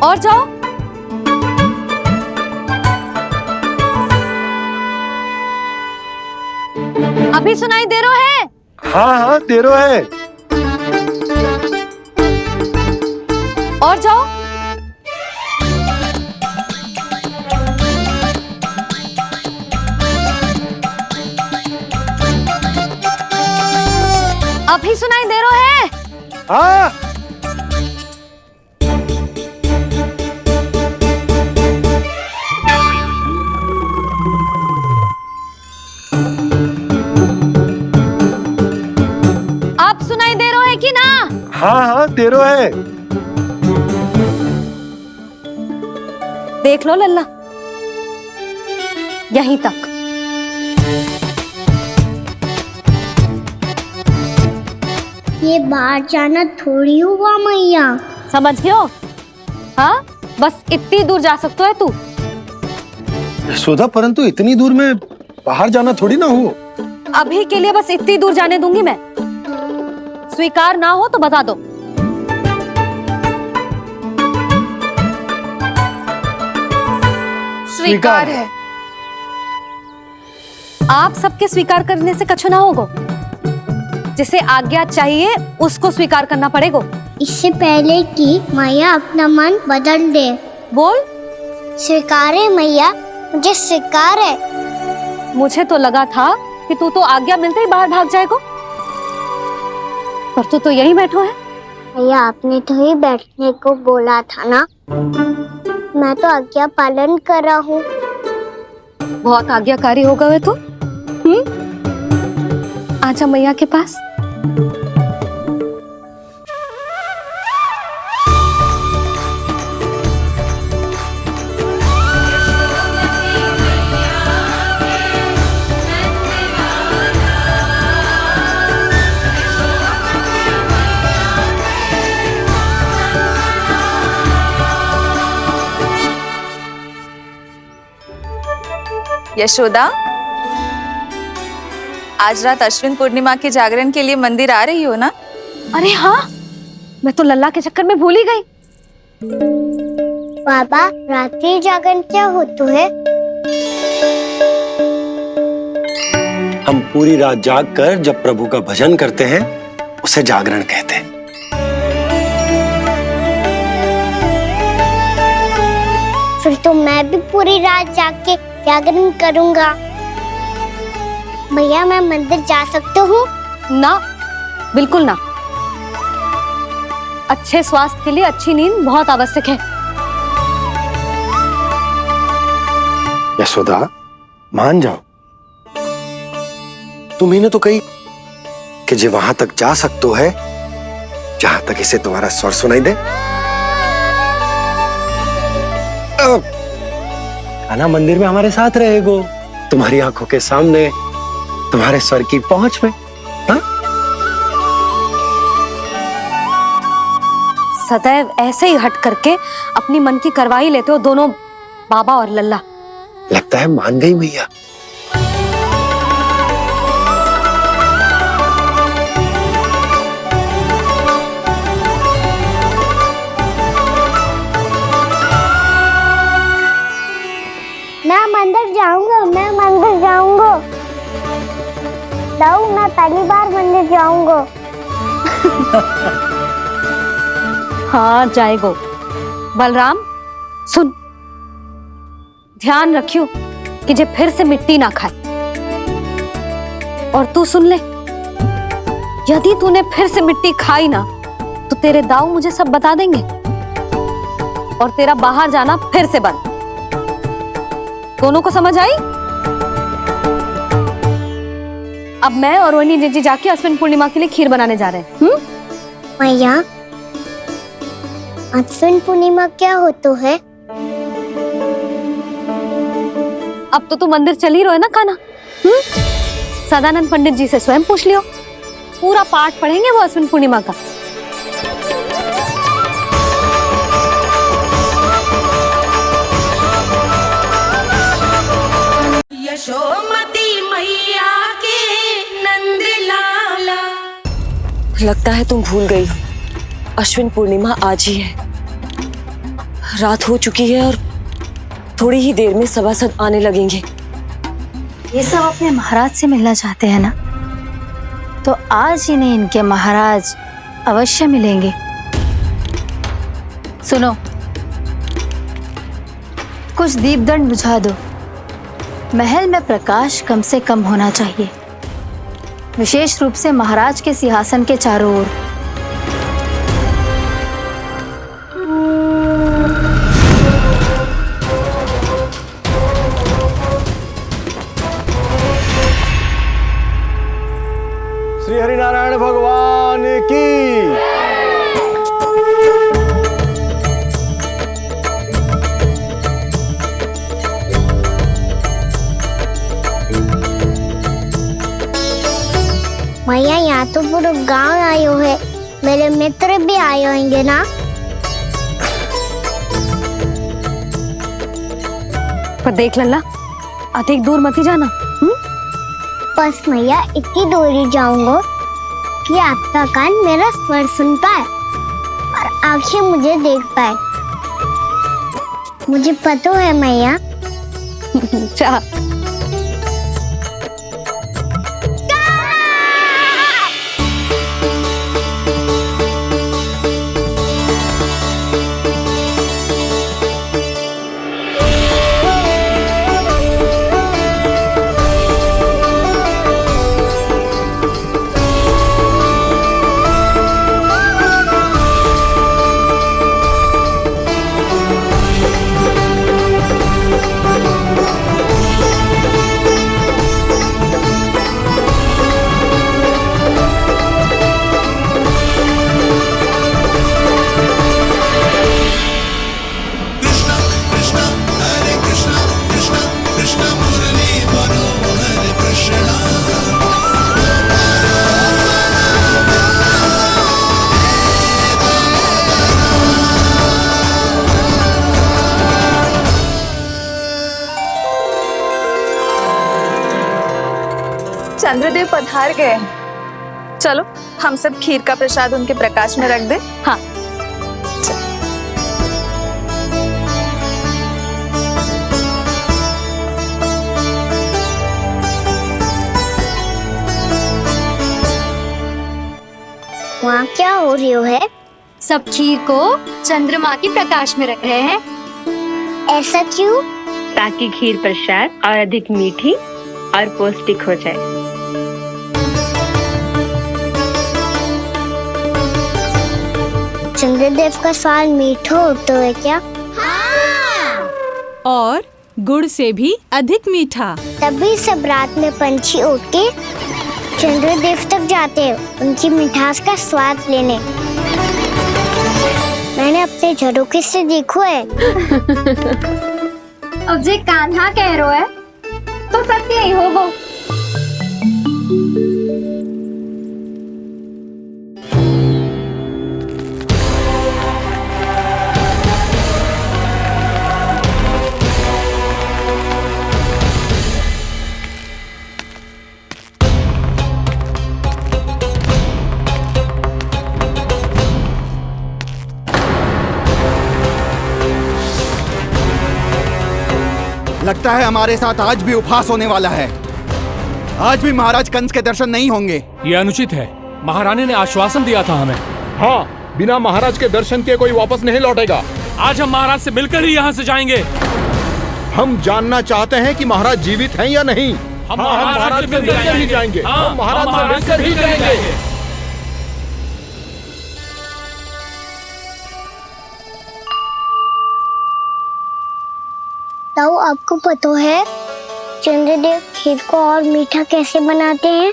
[SPEAKER 3] और जाओ। अभी सुनाई दे रहा है?
[SPEAKER 2] हाँ हाँ दे रहा है।
[SPEAKER 3] और जाओ। अभी सुनाई दे रहा है?
[SPEAKER 2] हाँ
[SPEAKER 3] आप सुनाई दे रहा है कि ना?
[SPEAKER 2] हाँ हाँ दे रहा है।
[SPEAKER 3] देख लो लल्ला, यहीं तक।
[SPEAKER 1] ये बाहर जाना थोड़ी हुआ मैया।
[SPEAKER 3] समझ गयो? हाँ, बस इतनी दूर जा सकता है तू।
[SPEAKER 2] यशोदा, परंतु इतनी दूर में बाहर जाना थोड़ी ना हो।
[SPEAKER 3] अभी के लिए बस इतनी दूर जाने दूंगी मैं। स्वीकार ना हो तो बता दो।
[SPEAKER 4] स्वीकार है।
[SPEAKER 3] आप सबके स्वीकार करने से कछु ना होगा। जिसे आज्ञा चाहिए उसको स्वीकार करना पड़ेगा।
[SPEAKER 1] इससे पहले कि मैया अपना मन बदल दे।
[SPEAKER 3] बोल।
[SPEAKER 1] स्वीकार है मैया, मुझे स्वीकार है।
[SPEAKER 3] मुझे तो लगा था कि तू तो आज्ञा मिलते ही बाहर भाग जाएगा, पर तू तो यहीं बैठो है।
[SPEAKER 1] मैया आपने तो ही बैठने को बोला था ना, मैं तो आज्ञा पालन कर रहा हूँ।
[SPEAKER 3] बहुत आज्ञाकारी होगा वे तो। आजा मैया के पास।
[SPEAKER 4] यशोदा, आज रात अश्विन पूर्णिमा के जागरण के लिए मंदिर आ रही हो ना?
[SPEAKER 3] अरे हाँ, मैं तो लल्ला के चक्कर में भूल ही गई।
[SPEAKER 1] बाबा, रात्रि जागरण क्या होता है?
[SPEAKER 2] हम पूरी रात जाग कर जब प्रभु का भजन करते हैं उसे जागरण कहते हैं।
[SPEAKER 1] फिर तो मैं भी पूरी रात जाग के जागरण करूंगा। भैया, मैं मंदिर जा सकती हूँ?
[SPEAKER 3] ना, बिल्कुल ना। अच्छे स्वास्थ्य के लिए अच्छी नींद बहुत आवश्यक है।
[SPEAKER 2] यशोदा, मान जाओ। तुम्ही ने तो कही कि जे वहां तक जा सकते है जहां तक इसे तुम्हारा स्वर सुनाई दे। खाना मंदिर में हमारे साथ रहेगो, तुम्हारी आंखों के सामने, तुम्हारे स्वर की पहुंच में। हा?
[SPEAKER 3] सदैव ऐसे ही हट करके अपनी मन की करवाई लेते हो दोनों बाबा और लल्ला।
[SPEAKER 2] लगता है मान गई मैया।
[SPEAKER 1] मैं मंदिर जाऊंगा, मैं मंदिर जाऊंगा। दाऊ, मैं पहली बार मंदिर जाऊंगा।
[SPEAKER 3] हाँ, जाएगो। बलराम, सुन, ध्यान रखियो कि जे फिर से मिट्टी ना खाए। और तू सुन ले, यदि तूने फिर से मिट्टी खाई ना तो तेरे दाऊ मुझे सब बता देंगे और तेरा बाहर जाना फिर से बंद। दोनों को समझ आई? अब मैं और रोहिणी जीजी जाके अश्विन पूर्णिमा के लिए खीर बनाने जा रहे हैं।
[SPEAKER 1] मैया, अश्विन पूर्णिमा क्या होता है?
[SPEAKER 3] अब तो तू मंदिर चल ही रहो है ना कान्हा। सदानंद पंडित जी से स्वयं पूछ लियो, पूरा पाठ पढ़ेंगे वो अश्विन पूर्णिमा का।
[SPEAKER 12] यशोमती मैया के नंद लाला।
[SPEAKER 9] लगता है तुम भूल गई हो, अश्विन पूर्णिमा आज ही है। रात हो चुकी है और थोड़ी ही देर में सभासद आने लगेंगे।
[SPEAKER 11] ये सब अपने महाराज से मिलना चाहते हैं ना, तो आज इन्हें इनके महाराज अवश्य मिलेंगे। सुनो, कुछ दीपदंड बुझा दो। महल में प्रकाश कम से कम होना चाहिए, विशेष रूप से महाराज के सिंहासन के चारों ओर।
[SPEAKER 2] श्री हरिनारायण भगवान की।
[SPEAKER 1] मैया, यहाँ तो पूरा गांव आयो है, मेरे मित्र भी आए होंगे ना?
[SPEAKER 3] पर देख लल्ला, अधिक दूर मत ही जाना।
[SPEAKER 1] बस मैया, इतनी दूर ही जाऊंगा कि आपका कान मेरा स्वर सुन पाए और आंखें मुझे देख पाए। मुझे पता है मैया।
[SPEAKER 3] जा।
[SPEAKER 4] चंद्रदेव पधार गए हैं। चलो हम सब खीर का प्रसाद उनके प्रकाश में रख दे।
[SPEAKER 3] हाँ।
[SPEAKER 1] वहाँ क्या हो रही है?
[SPEAKER 11] सब खीर को चंद्रमा की प्रकाश में रख रहे हैं।
[SPEAKER 1] ऐसा क्यों?
[SPEAKER 13] ताकि खीर प्रसाद और अधिक मीठी और पौष्टिक हो जाए।
[SPEAKER 1] चंद्रदेव का स्वाद मीठा होता है क्या?
[SPEAKER 12] हाँ।
[SPEAKER 14] और गुड़ से भी अधिक मीठा।
[SPEAKER 1] तभी सब रात में पंछी उठ के चंद्रदेव तक जाते हैं उनकी मिठास का स्वाद लेने। मैंने अपने झरोखे से देखो है।
[SPEAKER 11] अब जे कान्हा कह रहा है तो सत्य ही होगा।
[SPEAKER 6] लगता है हमारे साथ आज भी उपहास होने वाला है। आज भी महाराज कंस के दर्शन नहीं होंगे।
[SPEAKER 7] ये अनुचित है। महारानी ने आश्वासन दिया था हमें।
[SPEAKER 8] हाँ, बिना महाराज के दर्शन के कोई वापस नहीं लौटेगा।
[SPEAKER 7] आज हम महाराज से मिलकर ही यहाँ से जाएंगे।
[SPEAKER 8] हम जानना चाहते हैं कि महाराज जीवित हैं या नहीं।
[SPEAKER 7] हम महाराज से मिलकर ही जाएंगे।
[SPEAKER 8] हम महाराज से मिलकर ही जाएंगे।
[SPEAKER 1] ताऊ आपको पता है चंद्रदेव खीर को और मीठा कैसे बनाते हैं?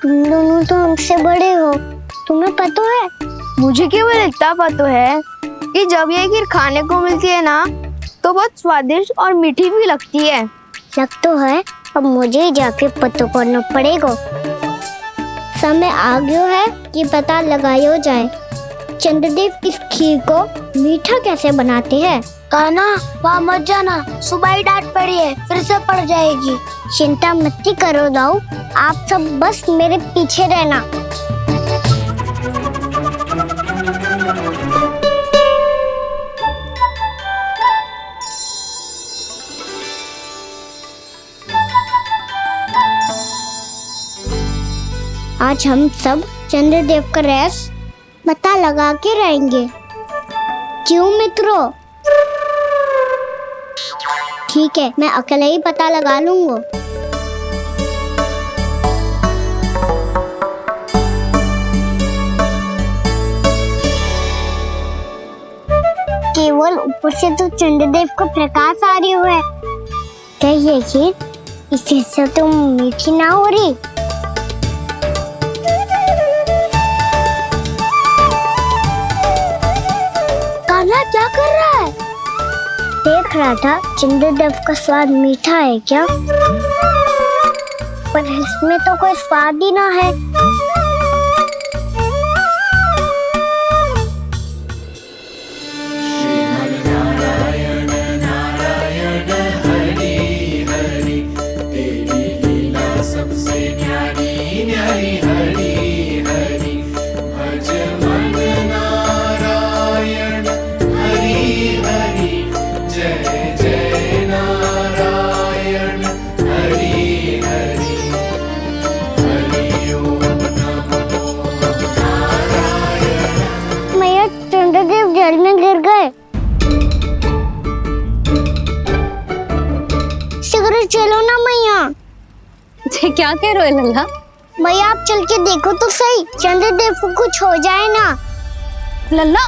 [SPEAKER 1] तुम दोनों तो हमसे बड़े हो, तुम्हें पता है?
[SPEAKER 5] मुझे केवल इतना पता है कि जब ये खीर खाने को मिलती है ना तो बहुत स्वादिष्ट और मीठी भी लगती है।
[SPEAKER 1] लग तो है, अब मुझे ही जाके पता करना पड़ेगा। समय आ गया है कि पता लगाया जाए चंद्रदेव इस खीर को मीठा कैसे बनाते हैं।
[SPEAKER 5] कान्हा वहाँ मत जाना, सुबह ही डांट पड़ी है, फिर से पड़ जाएगी।
[SPEAKER 1] चिंता मत करो दाऊ, आप सब बस मेरे पीछे रहना। आज हम सब चंद्रदेव का रहस्य पता लगा के रहेंगे। क्यों मित्रों? ठीक है, मैं अकेले ही पता लगा लूंगा। केवल ऊपर से तो चंद्रदेव को प्रकाश आ रही है। क्या ये खीर इससे तो मीठी ना हो रही?
[SPEAKER 5] कान्हा क्या कर रहा है?
[SPEAKER 1] देख रहा था चंद्रदेव का स्वाद मीठा है क्या, पर इसमें तो कोई स्वाद ही ना है। चंद्रदेव जल में गिर गए। शीघ्र चलो ना मैया।
[SPEAKER 3] ये क्या कह रहे हो लल्ला?
[SPEAKER 1] मैया आप चल के देखो तो सही, चंद्रदेव को कुछ हो जाए ना।
[SPEAKER 3] लल्ला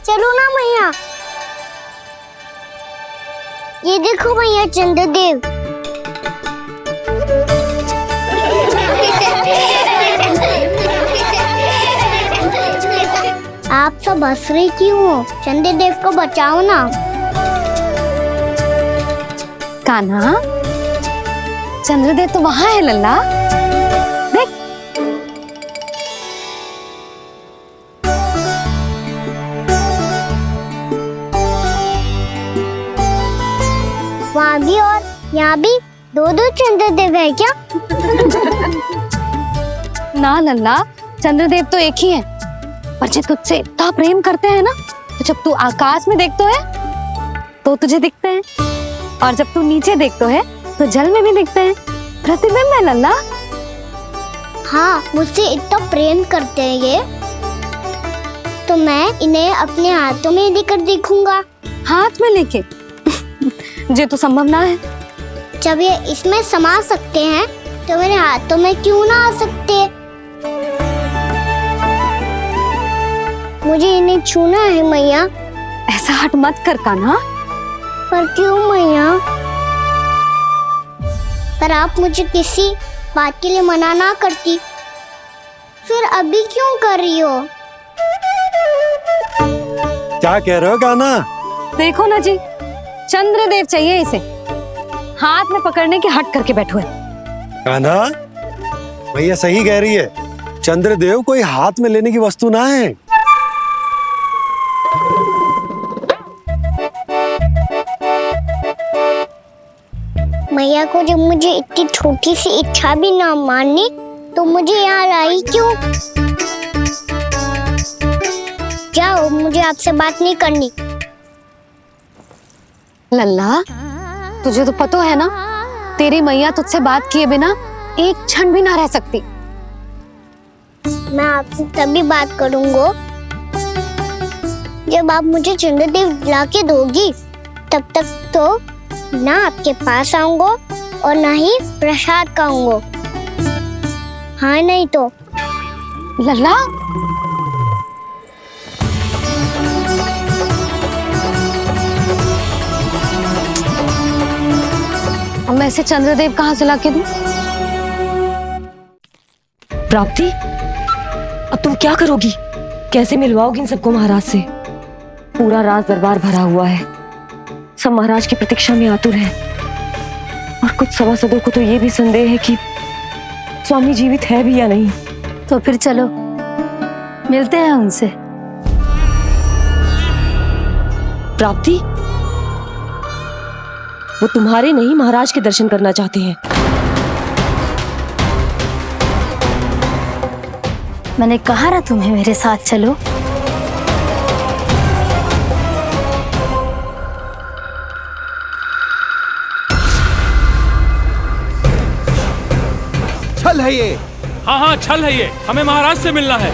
[SPEAKER 1] चलो ना मैया। ये देखो मैया चंद्रदेव। आप सब हंस रही क्यों हो? चंद्रदेव को बचाओ ना।
[SPEAKER 3] कान्हा, चंद्रदेव तो वहां है लल्ला, देख।
[SPEAKER 1] वहाँ भी और यहाँ भी दो चंद्रदेव है क्या?
[SPEAKER 3] ना लल्ला, चंद्रदेव तो एक ही है, पर जब तुझसे इतना प्रेम करते हैं ना, तो जब तू आकाश में देखते है तो तुझे दिखते हैं, और जब तू नीचे देखते है तो जल में भी दिखते हैं। प्रतिबिंब है लल्ला।
[SPEAKER 1] हाँ, मुझसे इतना प्रेम करते हैं ये, तो मैं इन्हें अपने हाथों में लेकर देखूंगा।
[SPEAKER 3] हाथ में लेके? ये तो संभव ना है।
[SPEAKER 1] जब ये इसमें समा सकते हैं तो मेरे हाथों में क्यों ना आ सकते? मुझे इन्हें छूना है मैया।
[SPEAKER 3] ऐसा हट मत कर कान्हा।
[SPEAKER 1] पर क्यों मैया? पर आप मुझे किसी बात के लिए मना ना करती, फिर अभी क्यों कर रही हो?
[SPEAKER 2] क्या कह रहे हो कान्हा?
[SPEAKER 3] देखो ना जी, चंद्रदेव चाहिए इसे, हाथ में पकड़ने के हट करके बैठो है।
[SPEAKER 2] कान्हा, भैया सही कह रही है, चंद्रदेव कोई हाथ में लेने की वस्तु ना है।
[SPEAKER 1] मैया को जब मुझे इतनी छोटी सी इच्छा भी ना माननी, तो मुझे यहाँ लाई क्यों? जाओ, मुझे आपसे बात नहीं करनी।
[SPEAKER 3] लल्ला, तुझे तो पता है ना, तेरी मैया तुझसे बात किए बिना एक क्षण भी ना रह सकती।
[SPEAKER 1] मैं आपसे तभी बात करूंगा जब आप मुझे चंद्रदेव ला के दोगी। तब तक तो ना आपके पास आऊंगा और ना ही प्रसाद खाऊंगा। हाँ नहीं तो?
[SPEAKER 3] मैं इसे चंद्रदेव कहाँ से लाके दूं?
[SPEAKER 9] प्राप्ति, अब तुम क्या करोगी? कैसे मिलवाओगी इन सबको महाराज से? पूरा राज दरबार भरा हुआ है, सब महाराज की प्रतीक्षा में आतुर हैं। और कुछ सभासदों को तो ये भी संदेह है कि स्वामी जीवित है भी या नहीं।
[SPEAKER 11] तो फिर चलो मिलते हैं उनसे।
[SPEAKER 9] प्राप्ति, वो तुम्हारे नहीं महाराज के दर्शन करना चाहते हैं।
[SPEAKER 11] मैंने कहा ना तुम्हें मेरे साथ चलो।
[SPEAKER 6] छल है ये।
[SPEAKER 7] हाँ हाँ छल है ये, हमें महाराज से मिलना है।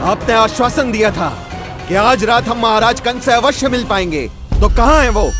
[SPEAKER 6] आपने आश्वासन दिया था कि आज रात हम महाराज कंस से अवश्य मिल पाएंगे, तो कहाँ है वो?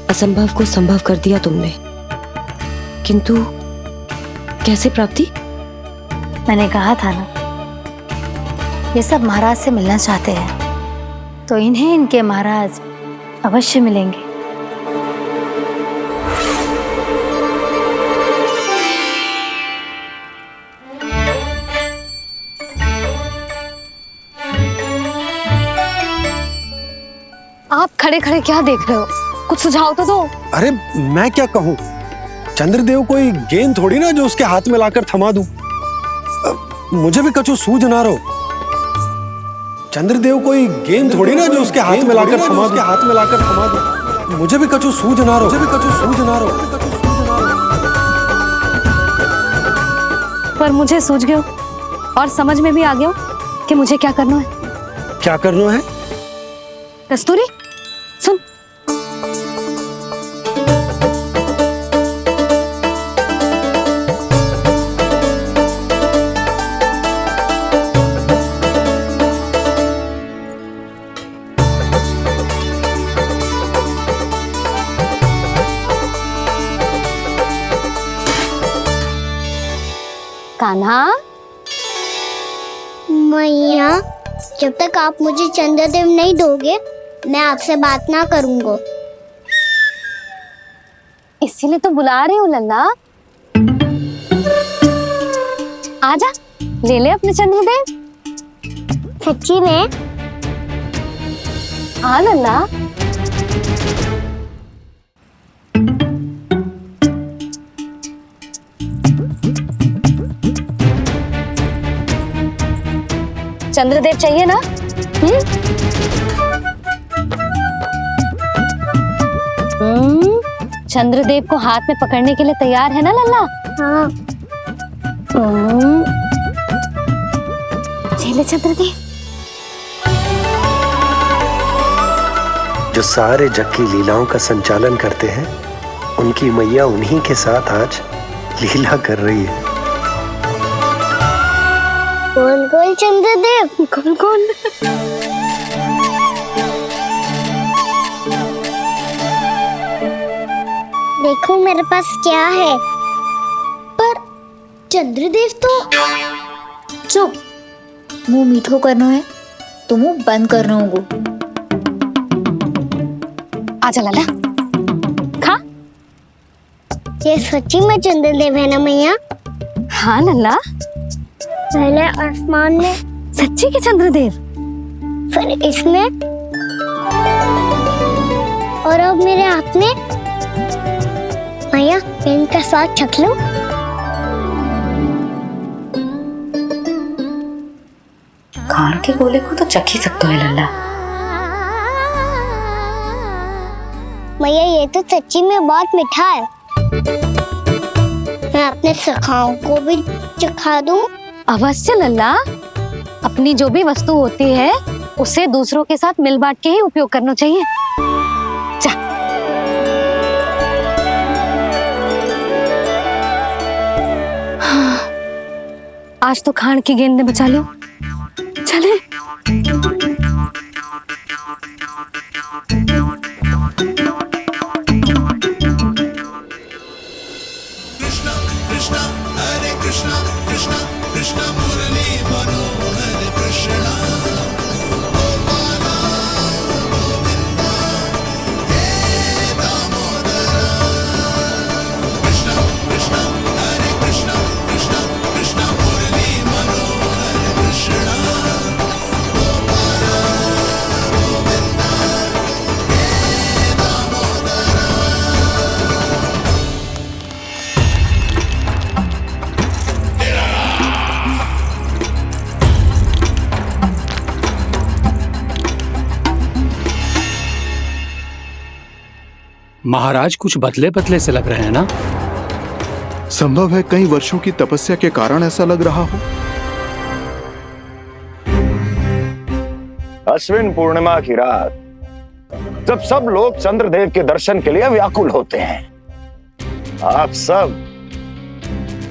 [SPEAKER 9] असंभव को संभव कर दिया तुमने, किंतु कैसे प्राप्ति?
[SPEAKER 11] मैंने कहा था ना, ये सब महाराज से मिलना चाहते हैं, तो इन्हें इनके महाराज अवश्य मिलेंगे।
[SPEAKER 3] आप खड़े खड़े क्या देख रहे हो? कुछ सुझाव तो दो।
[SPEAKER 2] अरे मैं क्या कहूँ, चंद्रदेव कोई गेंद थोड़ी ना जो उसके हाथ में लाकर थमा दूं। मुझे भी कछु सूझ ना रहो। चंद्रदेव कोई गेंद थोड़ी ना जो उसके हाथ में लाकर थमा दूं। मुझे भी कछु सूझ ना रहो।
[SPEAKER 3] पर मुझे सूझ गयो और समझ में भी आ गयो कि मुझे क्या करना है।
[SPEAKER 2] क्या करना है?
[SPEAKER 3] कस्तूरी सुन, कान्हा।
[SPEAKER 1] मैया, जब तक आप मुझे चंद्रदेव नहीं दोगे मैं आपसे बात ना करूंगा।
[SPEAKER 3] इसीलिए तो बुला रही हूँ लल्ला। आजा, ले ले अपने चंद्रदेव।
[SPEAKER 1] सच्ची में?
[SPEAKER 3] हाँ लल्ला। चंद्रदेव चाहिए ना? चंद्रदेव को हाथ में पकड़ने के लिए तैयार है ना लल्ला?
[SPEAKER 1] हाँ।
[SPEAKER 3] ले चंद्रदेव।
[SPEAKER 2] जो सारे जग की लीलाओं का संचालन करते हैं, उनकी मैया उन्हीं के साथ आज लीला कर रही है।
[SPEAKER 1] गोल गोल चंद्रदेव, गोल गोल। देखो मेरे पास क्या है। पर चंद्रदेव तो
[SPEAKER 11] चुप, मुंह मीठो करनो है तो मुंह बंद करनो होगो।
[SPEAKER 3] आजा लाला, खा।
[SPEAKER 1] ये सच्ची में चंद्रदेव है ना मैया?
[SPEAKER 3] हाँ लल्ला।
[SPEAKER 1] पहले आसमान में,
[SPEAKER 3] सच्ची के चंद्रदेव?
[SPEAKER 1] फिर इसमें, और अब मेरे हाथ में। मैया, मैं इनका स्वाद चख लूं?
[SPEAKER 9] खान के गोले को तो चख ही सकते हो लल्ला।
[SPEAKER 1] मैया, ये तो सच्ची में बहुत मीठा है। मैं अपने सखाओं को भी चखा दूं?
[SPEAKER 3] अवश्य लल्ला। अपनी जो भी वस्तु होती है उसे दूसरों के साथ मिल बांट के ही उपयोग करना चाहिए। जा। हाँ, आज तो खान की गेंद ने बचा लो। चले।
[SPEAKER 7] महाराज कुछ बदले बदले से लग रहे हैं ना?
[SPEAKER 8] संभव है कई वर्षों की तपस्या के कारण ऐसा लग रहा हो।
[SPEAKER 15] अश्विन पूर्णिमा की रात, जब सब लोग चंद्रदेव के दर्शन के लिए व्याकुल होते हैं, आप सब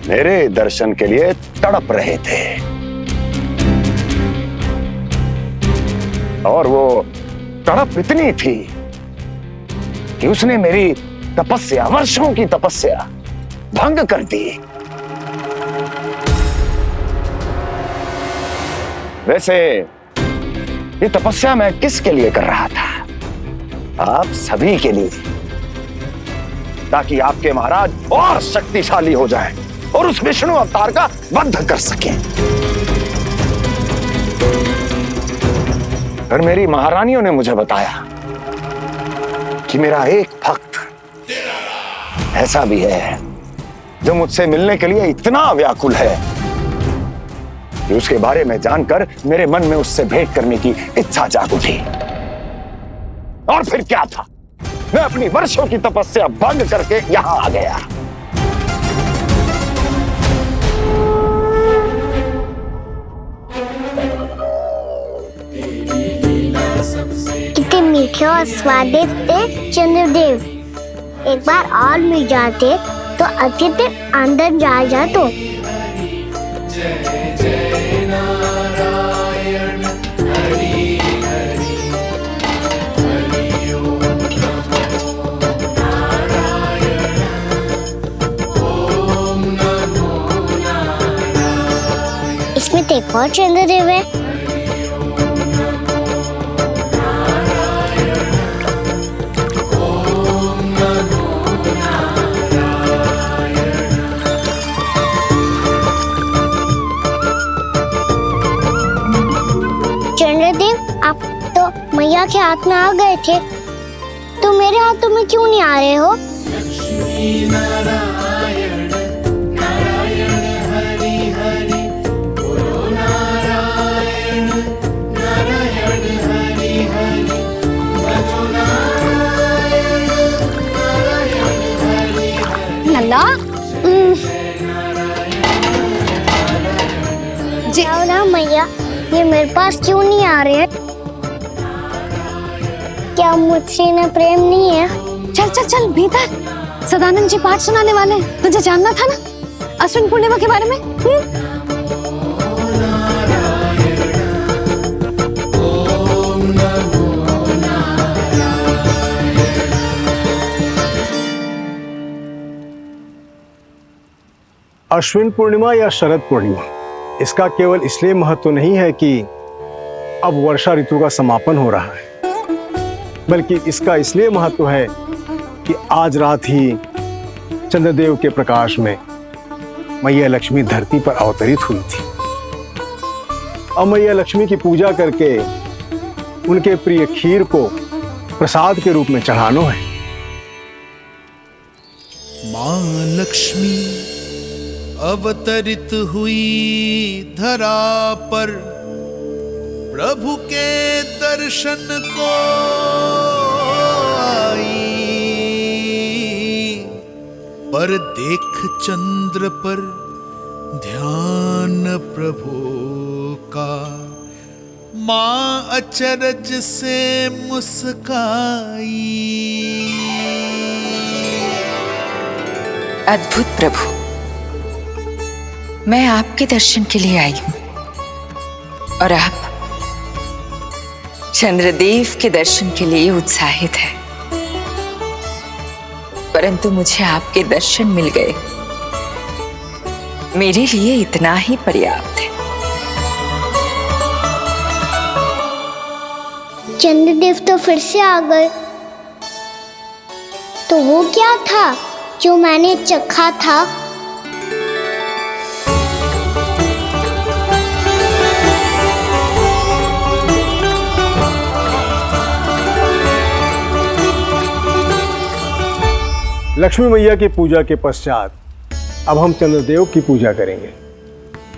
[SPEAKER 15] मेरे दर्शन के लिए तड़प रहे थे। और वो तड़प इतनी थी कि उसने मेरी तपस्या, वर्षों की तपस्या भंग कर दी। वैसे ये तपस्या मैं किसके लिए कर रहा था? आप सभी के लिए, ताकि आपके महाराज और शक्तिशाली हो जाएं और उस विष्णु अवतार का वध कर सकें। और मेरी महारानियों ने मुझे बताया कि मेरा एक भक्त ऐसा भी है जो मुझसे मिलने के लिए इतना व्याकुल है कि उसके बारे में जानकर मेरे मन में उससे भेंट करने की इच्छा जाग उठी। और फिर क्या था, मैं अपनी वर्षों की तपस्या भंग करके यहां आ गया।
[SPEAKER 1] कितने मीठे और स्वादिष्ट थे चंद्रदेव। एक बार और मिल जाते तो अच्छे से अंदर जा जातो। इसमें तो एक और चंद्रदेव है। चंद्रदेव, आप तो मैया के हाथ में आ गए थे, तो मेरे हाथों में क्यों नहीं आ रहे हो?
[SPEAKER 3] लल्ला,
[SPEAKER 1] जी ना मैया, ये मेरे पास क्यों नहीं आ रहे हैं? क्या मुझसे इन्हें प्रेम नहीं है?
[SPEAKER 3] चल चल चल भीतर। सदानंद जी पाठ सुनाने वाले हैं। तुझे जानना था ना अश्विन पूर्णिमा के बारे में?
[SPEAKER 16] अश्विन पूर्णिमा या शरद पूर्णिमा, इसका केवल इसलिए महत्व नहीं है कि अब वर्षा ऋतु का समापन हो रहा है, बल्कि इसका इसलिए महत्व है कि आज रात ही चंद्रदेव के प्रकाश में मैया लक्ष्मी धरती पर अवतरित हुई थी। अब मैया लक्ष्मी की पूजा करके उनके प्रिय खीर को प्रसाद के रूप में चढ़ाना है।
[SPEAKER 17] मां लक्ष्मी अवतरित हुई धरा पर, प्रभु के दर्शन को आई, पर देख चंद्र पर ध्यान प्रभु का, मां अचरज से मुस्काई।
[SPEAKER 18] अद्भुत प्रभु, मैं आपके दर्शन के लिए आई हूं और आप चंद्रदेव के दर्शन के लिए उत्साहित है, परंतु मुझे आपके दर्शन मिल गए, मेरे लिए इतना ही पर्याप्त है।
[SPEAKER 1] चंद्रदेव तो फिर से आ गए। तो वो क्या था जो मैंने चखा था?
[SPEAKER 16] लक्ष्मी मैया की पूजा के पश्चात अब हम चंद्रदेव की पूजा करेंगे,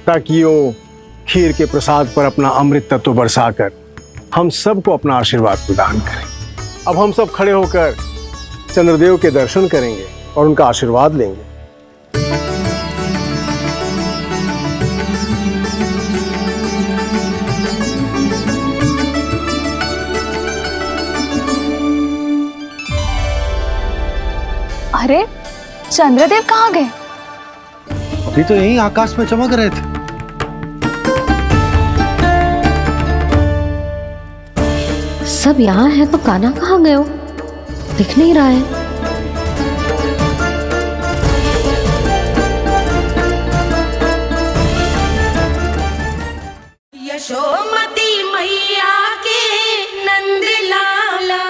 [SPEAKER 16] ताकि वो खीर के प्रसाद पर अपना अमृत तत्व बरसाकर हम सबको अपना आशीर्वाद प्रदान करें। अब हम सब खड़े होकर चंद्रदेव के दर्शन करेंगे और उनका आशीर्वाद लेंगे।
[SPEAKER 4] अरे चंद्रदेव कहाँ गए?
[SPEAKER 2] अभी तो यहीं आकाश में चमक रहे थे।
[SPEAKER 3] सब यहाँ है तो कान्हा कहाँ गए हो? दिख नहीं रहा है।
[SPEAKER 12] यशोमती मैया के नंद लाला।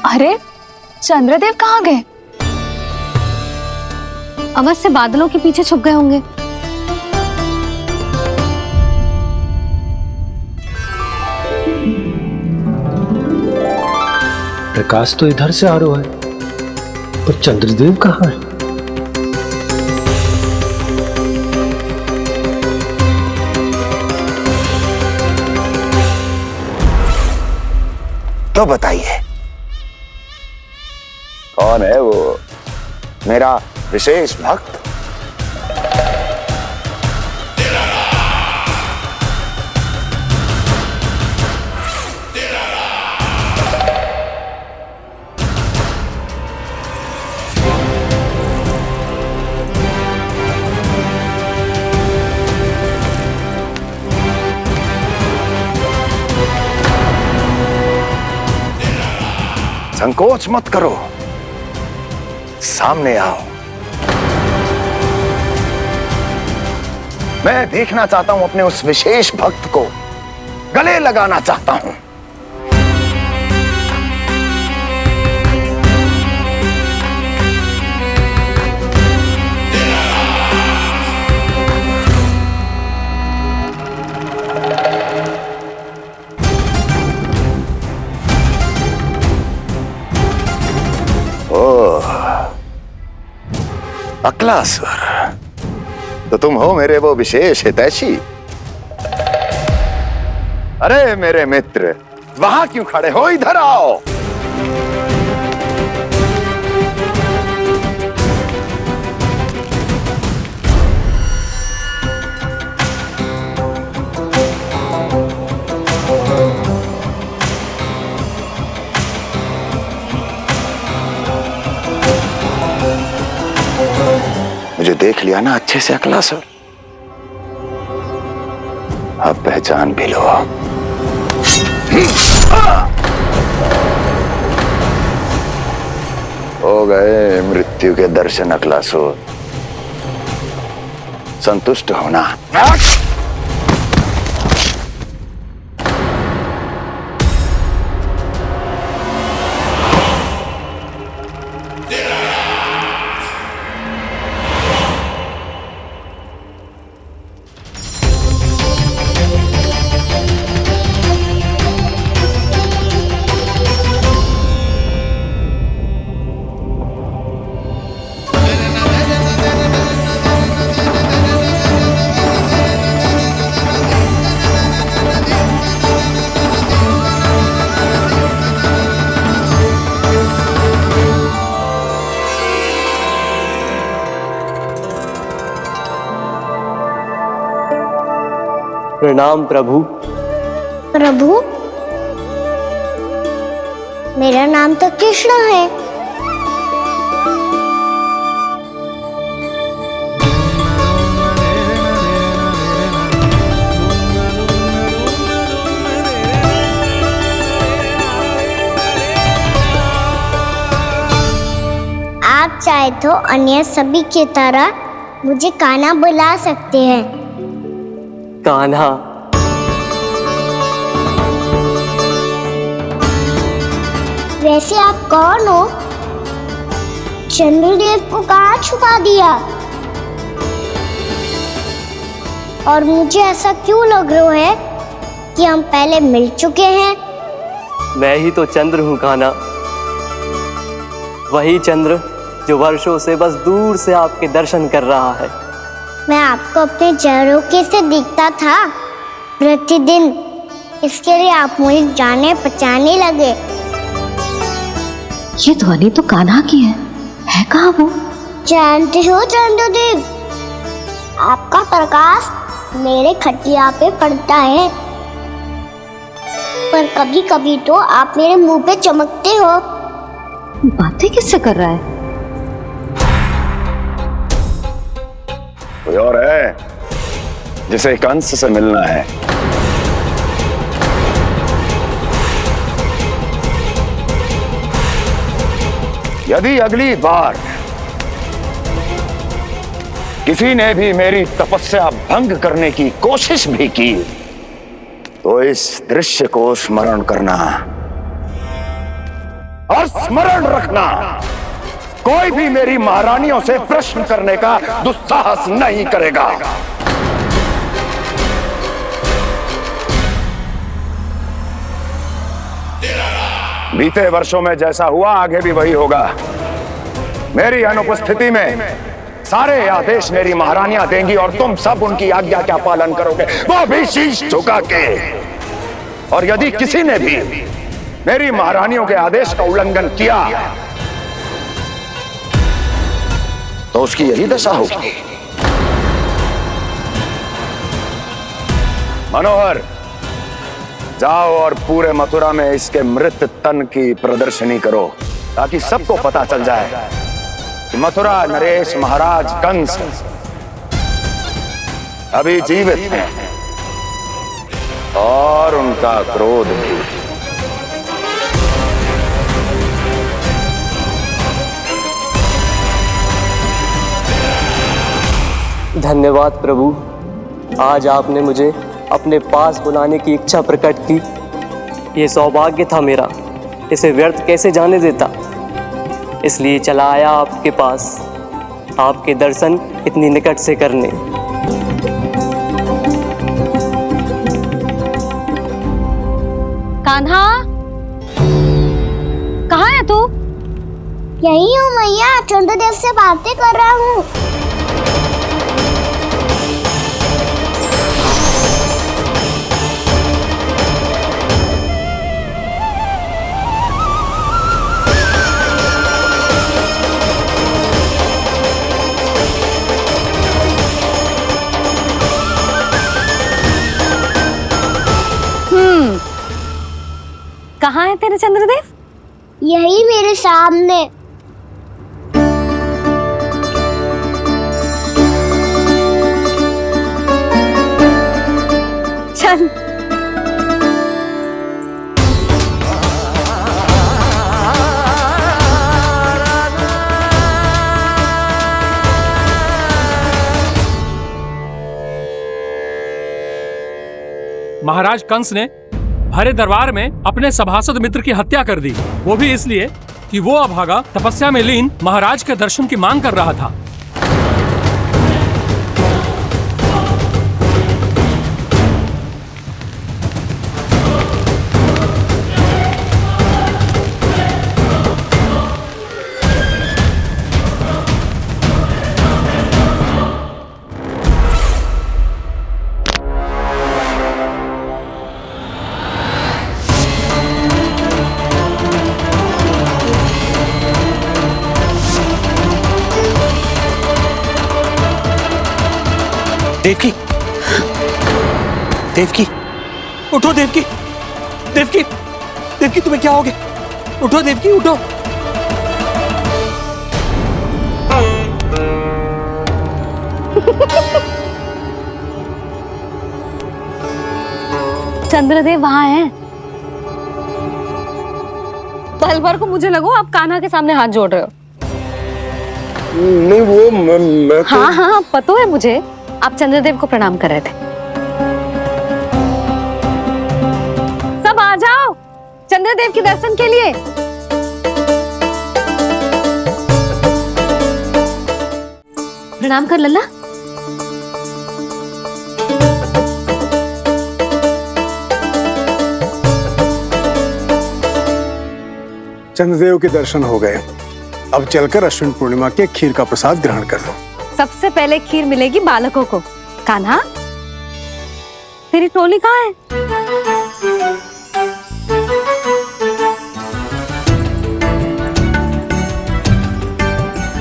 [SPEAKER 4] अरे चंद्रदेव कहाँ गए?
[SPEAKER 3] अवश्य बादलों के पीछे छुप गए होंगे।
[SPEAKER 2] प्रकाश तो इधर से आ रहा है, पर चंद्रदेव कहाँ है?
[SPEAKER 15] तो बताइए कौन है वो मेरा विशेष भक्त? संकोच मत करो, सामने आओ। मैं देखना चाहता हूं अपने उस विशेष भक्त को, गले लगाना चाहता हूं। अकलासुर, तो तुम हो मेरे वो विशेष हितैषी। अरे मेरे मित्र, वहां क्यों खड़े हो? इधर आओ। मुझे देख लिया ना अच्छे से अकलासुर? अब पहचान भी लो। हो गए मृत्यु के दर्शन अकलासुर, संतुष्ट होना।
[SPEAKER 19] प्रणाम प्रभु।
[SPEAKER 1] प्रभु? मेरा नाम तो कृष्ण है। आप चाहे तो अन्य सभी की तरह मुझे कान्हा बुला सकते हैं।
[SPEAKER 19] कान्हा?
[SPEAKER 1] वैसे आप कौन हो? चंद्रदेव को कहाँ छुपा दिया? और मुझे ऐसा क्यों लग रहा है कि हम पहले मिल चुके हैं?
[SPEAKER 19] मैं ही तो चंद्र हूँ कान्हा, वही चंद्र जो वर्षों से बस दूर से आपके दर्शन कर रहा है।
[SPEAKER 1] मैं आपको अपने झरोखे से दिखता था प्रतिदिन, इसके लिए आप मुझे जाने पहचाने लगे।
[SPEAKER 9] ये ध्वनि तो कान्हा की है कहाँ वो?
[SPEAKER 1] जानते हो चंद्रदेव, आपका प्रकाश मेरे खटिया पे पड़ता है, पर कभी कभी तो आप मेरे मुंह पे चमकते हो।
[SPEAKER 9] बातें किससे कर रहा है?
[SPEAKER 15] कोई और है जिसे कंस से मिलना है? यदि अगली बार किसी ने भी मेरी तपस्या भंग करने की कोशिश भी की तो इस दृश्य को स्मरण करना और स्मरण रखना, कोई भी मेरी महारानियों से प्रश्न करने का दुस्साहस नहीं करेगा। बीते वर्षों में जैसा हुआ आगे भी वही होगा। मेरी अनुपस्थिति में सारे आदेश मेरी महारानियां देंगी और तुम सब उनकी आज्ञा का पालन करोगे, वो भी शीश झुका के। और यदि किसी ने भी मेरी महारानियों के आदेश का उल्लंघन किया तो उसकी यही दशा होगी। मनोहर, जाओ और पूरे मथुरा में इसके मृत तन की प्रदर्शनी करो ताकि सबको पता चल जाए कि मथुरा नरेश महाराज कंस अभी जीवित हैं और उनका क्रोध भी।
[SPEAKER 19] धन्यवाद प्रभु, आज आपने मुझे अपने पास बुलाने की इच्छा प्रकट की। ये सौभाग्य था मेरा, इसे व्यर्थ कैसे जाने देता। इसलिए चला आया आपके पास, आपके दर्शन इतनी निकट से करने।
[SPEAKER 3] कान्हा, कहाँ है तू?
[SPEAKER 1] यही हूँ मैया, चंद्रदेव से बातें कर रहा हूँ।
[SPEAKER 3] कहाँ है तेरे चंद्रदेव?
[SPEAKER 1] यही मेरे सामने।
[SPEAKER 3] चल।
[SPEAKER 7] महाराज कंस ने भरे दरबार में अपने सभासद मित्र की हत्या कर दी, वो भी इसलिए कि वो अभागा तपस्या में लीन महाराज के दर्शन की मांग कर रहा था।
[SPEAKER 20] देवकी, उठो देवकी, देवकी, देवकी तुम्हें क्या हो गया? उठो देवकी, उठो।
[SPEAKER 3] चंद्रदेव वहां हैं। पल भर को मुझे लगो आप कान्हा के सामने हाथ जोड़ रहे हो।
[SPEAKER 2] नहीं वो मैं तो...
[SPEAKER 3] हाँ हाँ पता है मुझे, आप चंद्रदेव को प्रणाम कर रहे थे। सब आ जाओ चंद्रदेव के दर्शन के लिए। प्रणाम कर लल्ला।
[SPEAKER 16] चंद्रदेव के दर्शन हो गए, अब चलकर अश्विन पूर्णिमा के खीर का प्रसाद ग्रहण कर लो।
[SPEAKER 3] सबसे पहले खीर मिलेगी बालकों को। कान्हा, तेरी टोली कहाँ है?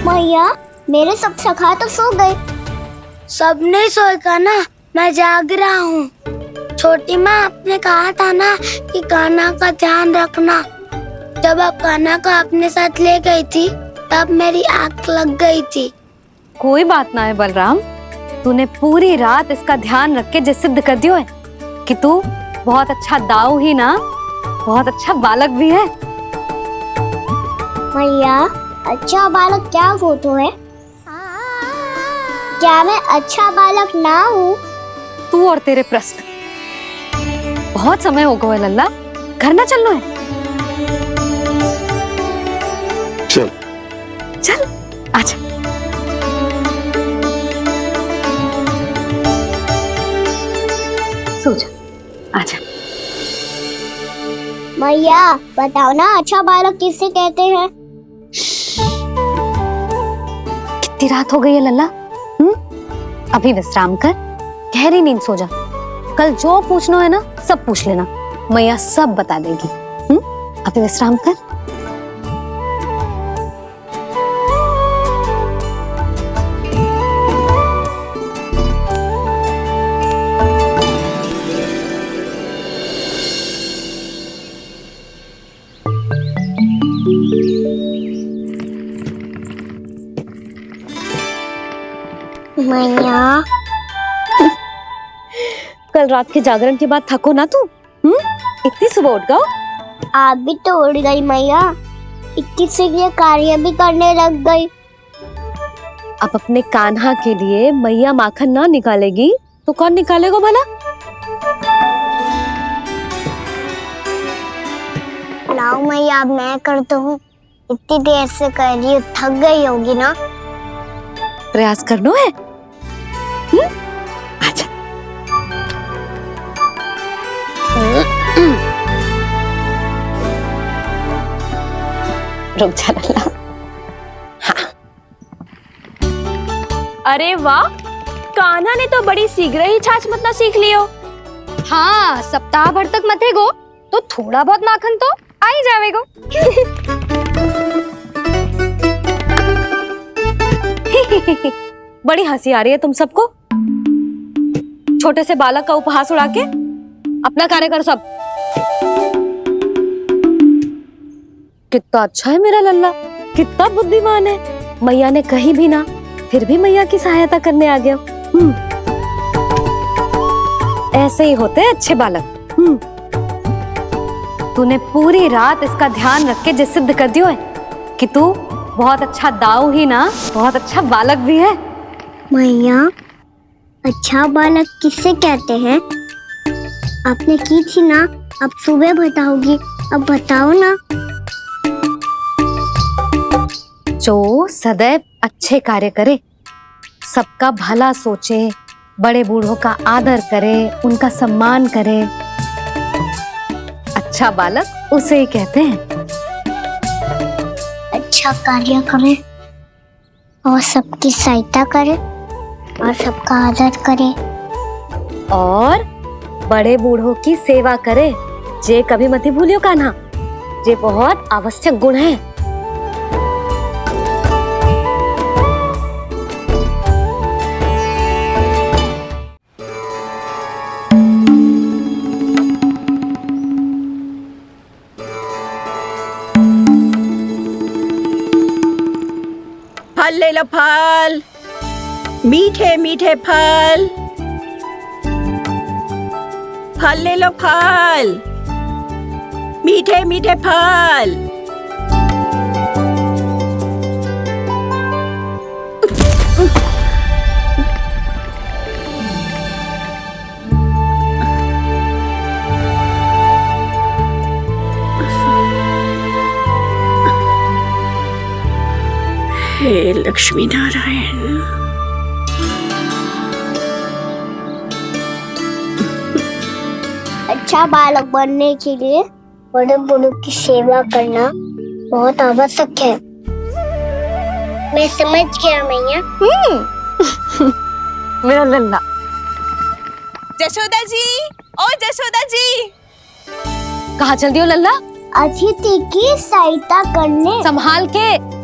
[SPEAKER 1] मैया, मेरे सब सखा तो सो गए।
[SPEAKER 5] सब नहीं सोए का ना, मैं जाग रहा हूँ। छोटी माँ आपने कहा था ना कि कान्हा का ध्यान रखना। जब आप कान्हा को अपने साथ ले गई थी तब मेरी आंख लग गई थी।
[SPEAKER 3] कोई बात ना है बलराम, तूने पूरी रात इसका ध्यान रख के जिस सिद्ध कर दियो है कि तू बहुत अच्छा दाऊ ही ना, बहुत अच्छा बालक भी है।
[SPEAKER 1] मैया, अच्छा बालक क्या फोटो है? क्या मैं अच्छा बालक ना हूँ?
[SPEAKER 3] तू और तेरे प्रश्न। बहुत समय हो गया लल्ला, घर ना चलना है।
[SPEAKER 2] चल
[SPEAKER 3] चल आजा। सो जा, आजा।
[SPEAKER 1] मैया बताओ ना, अच्छा बालक किससे कहते हैं?
[SPEAKER 3] कितनी रात हो गई है लल्ला? अभी विश्राम कर, गहरी नींद सो जा। कल जो पूछना है ना सब पूछ लेना, मैया सब बता देगी। अभी विश्राम कर।
[SPEAKER 1] मैया,
[SPEAKER 3] कल रात के जागरण के बाद थको ना तू? इतनी सुबह उठ गओ?
[SPEAKER 1] आप भी तो उड़ गई मैया, इतनी शीघ्र कार्य भी करने लग गई।
[SPEAKER 3] अब अपने कान्हा के लिए मैया माखन ना निकालेगी तो कौन निकालेगा भला?
[SPEAKER 1] लाओ मैया, अब मैं करता हूँ। इतनी देर से कर रही हूँ, थक गई होगी ना।
[SPEAKER 3] प्रयास करना है। आजा। रुक जा लल्ला।
[SPEAKER 9] अरे वाह, कान्हा ने तो बड़ी शीघ्र ही छाछ मतना सीख लियो।
[SPEAKER 3] हाँ, सप्ताह भर तक मते गो तो थोड़ा बहुत माखन तो आ ही जावेगो। बड़ी हंसी आ रही है तुम सबको। छोटे से बालक का उपहास उड़ा के अपना कार्य कर सब। कितना अच्छा है मेरा लल्ला, कितना बुद्धिमान है। मैया ने कही भी ना, फिर भी मैया की सहायता करने आ गया। ऐसे ही होते हैं अच्छे बालक। तूने पूरी रात इसका ध्यान रख के जिस सिद्ध कर दियो है कि तू बहुत अच्छा दाऊ ही ना, बहुत अच्छा बालक भी है।
[SPEAKER 1] मैया, अच्छा बालक किससे कहते हैं? आपने की थी ना, अब सुबह बताओगी, अब बताओ ना।
[SPEAKER 3] जो सदैव अच्छे कार्य करे, सबका भला सोचे, बड़े बूढ़ों का आदर करे, उनका सम्मान करे, अच्छा बालक उसे ही कहते हैं।
[SPEAKER 1] अच्छा कार्य करे और सबकी सहायता करे और सबका आदर करे
[SPEAKER 3] और बड़े बूढ़ों की सेवा करे। जे कभी मत भूलियो कान्हा, जे बहुत आवश्यक गुण है।
[SPEAKER 21] लो फल, मीठे मीठे फल। फल ले लो फल, मीठे मीठे फल। हे लक्ष्मी नारायण।
[SPEAKER 1] अच्छा बालक बनने के लिए बड़े बूढ़ों की सेवा करना बहुत आवश्यक है। मैं समझ गया मैया।
[SPEAKER 3] मेरा लल्ला।
[SPEAKER 4] जशोदा जी, ओ जशोदा जी,
[SPEAKER 3] कहाँ चल दियो लल्ला?
[SPEAKER 1] अतिथि की सहायता करने।
[SPEAKER 3] संभाल के।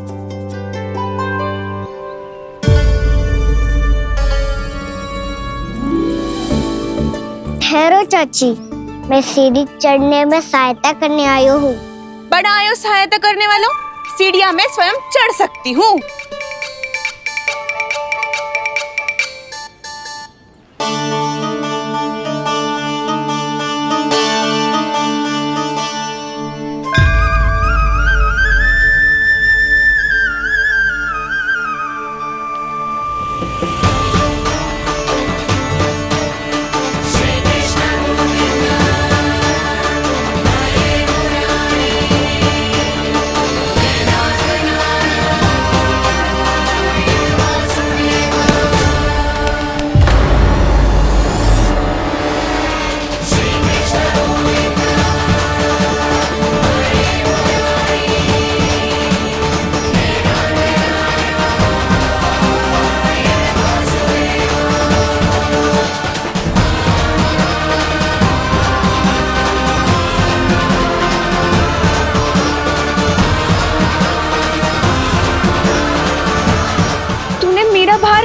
[SPEAKER 1] ठहरो चाची, मैं सीढ़ी चढ़ने में सहायता करने आई हूँ।
[SPEAKER 4] बड़ा आयो सहायता करने वालों, सीढ़ियाँ मैं स्वयं चढ़ सकती हूँ।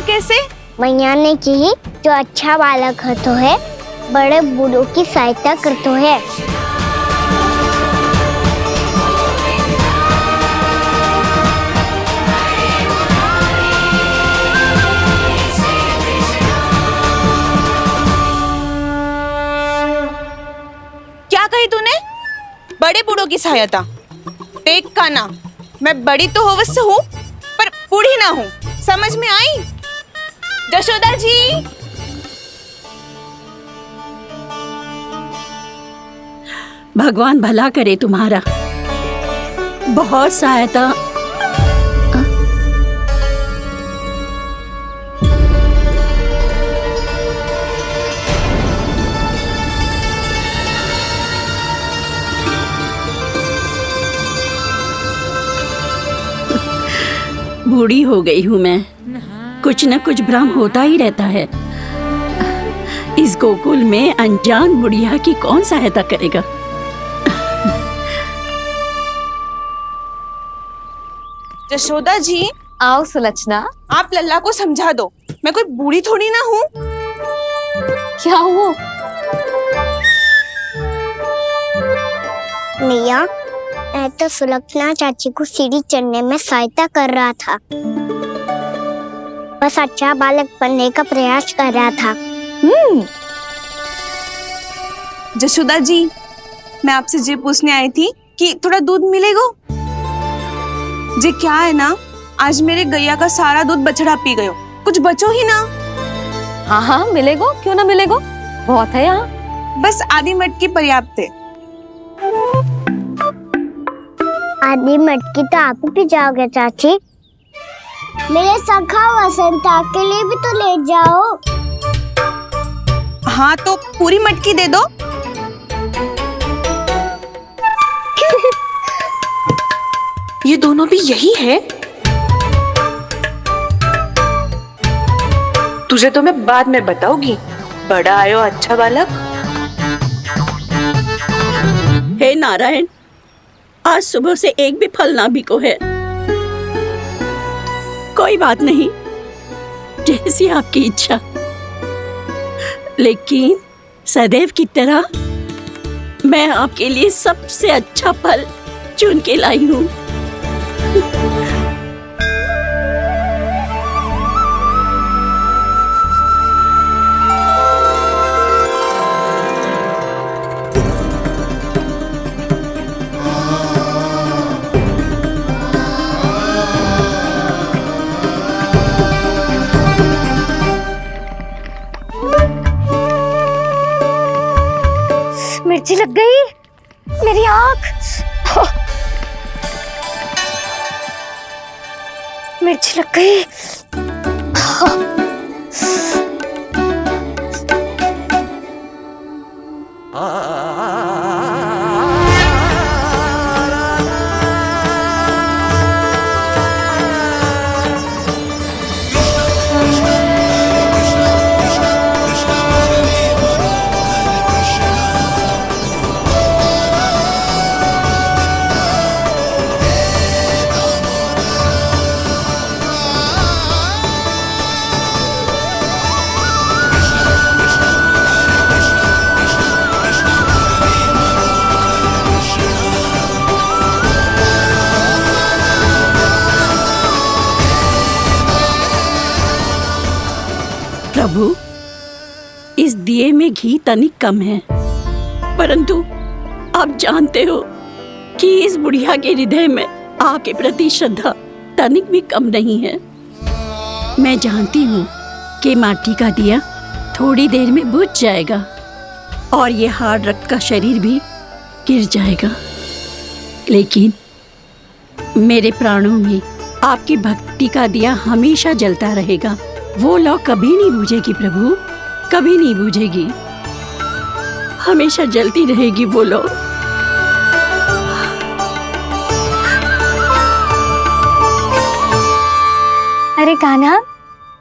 [SPEAKER 4] कैसे?
[SPEAKER 1] मैया ने की जो अच्छा बालक होतो है बड़े बूढ़ों की सहायता करतो है।
[SPEAKER 4] क्या कही तूने? बड़े बूढ़ों की सहायता? देख काना, मैं बड़ी तो अवश्य हूँ पर बूढ़ी ना हूँ, समझ में आई? जशोदा जी,
[SPEAKER 21] भगवान भला करे तुम्हारा। बहुत सहायता। बूढ़ी हो गई हूँ मैं, कुछ न कुछ भ्रम होता ही रहता है। इस गोकुल में अनजान बुढ़िया की कौन सहायता करेगा?
[SPEAKER 4] जशोदा जी,
[SPEAKER 3] आओ सुलक्षणा।
[SPEAKER 4] आप लल्ला को समझा दो, मैं कोई बूढ़ी थोड़ी ना हूँ।
[SPEAKER 3] क्या हुआ?
[SPEAKER 1] मैया, मैं तो सुलक्षणा चाची को सीढ़ी चढ़ने में सहायता कर रहा था, बस अच्छा बालक बनने का प्रयास कर रहा था।
[SPEAKER 4] जशोदा जी, मैं आपसे ये पूछने आई थी कि थोड़ा दूध मिलेगा? जे क्या है ना, आज मेरे गैया का सारा दूध बछड़ा पी गयो, कुछ बचो ही ना।
[SPEAKER 3] हाँ हाँ मिलेगो, क्यों ना मिलेगो, बहुत है यहाँ।
[SPEAKER 4] बस आधी मटकी पर्याप्त है।
[SPEAKER 1] आधी मटकी तो आप ही पी जाओगे चाची। मेरे सखा वसंता के लिए भी तो ले जाओ।
[SPEAKER 4] हाँ तो पूरी मटकी दे दो।
[SPEAKER 9] ये दोनों भी यही है? तुझे तो मैं बाद में बताऊंगी। बड़ा आयो अच्छा बालक।
[SPEAKER 21] हे नारायण, आज सुबह से एक भी फल ना बिको है। कोई बात नहीं, जैसी आपकी इच्छा, लेकिन सदैव की तरह मैं आपके लिए सबसे अच्छा फल चुन के लाई हूँ।
[SPEAKER 1] मिर्ची लग गई, मेरी आँख। मिर्ची लग गई।
[SPEAKER 21] प्रभु, इस दिए में घी तनिक कम है, परंतु आप जानते हो कि इस बुढ़िया के हृदय में आपके प्रति श्रद्धा तनिक भी कम नहीं है। मैं जानती हूँ कि माटी का दिया थोड़ी देर में बुझ जाएगा और ये हार्ड रक्त का शरीर भी गिर जाएगा, लेकिन मेरे प्राणों में आपकी भक्ति का दिया हमेशा जलता रहेगा। वो लौ कभी नहीं बुझेगी प्रभु, कभी नहीं बुझेगी, हमेशा जलती रहेगी वो लौ।
[SPEAKER 3] अरे कान्हा,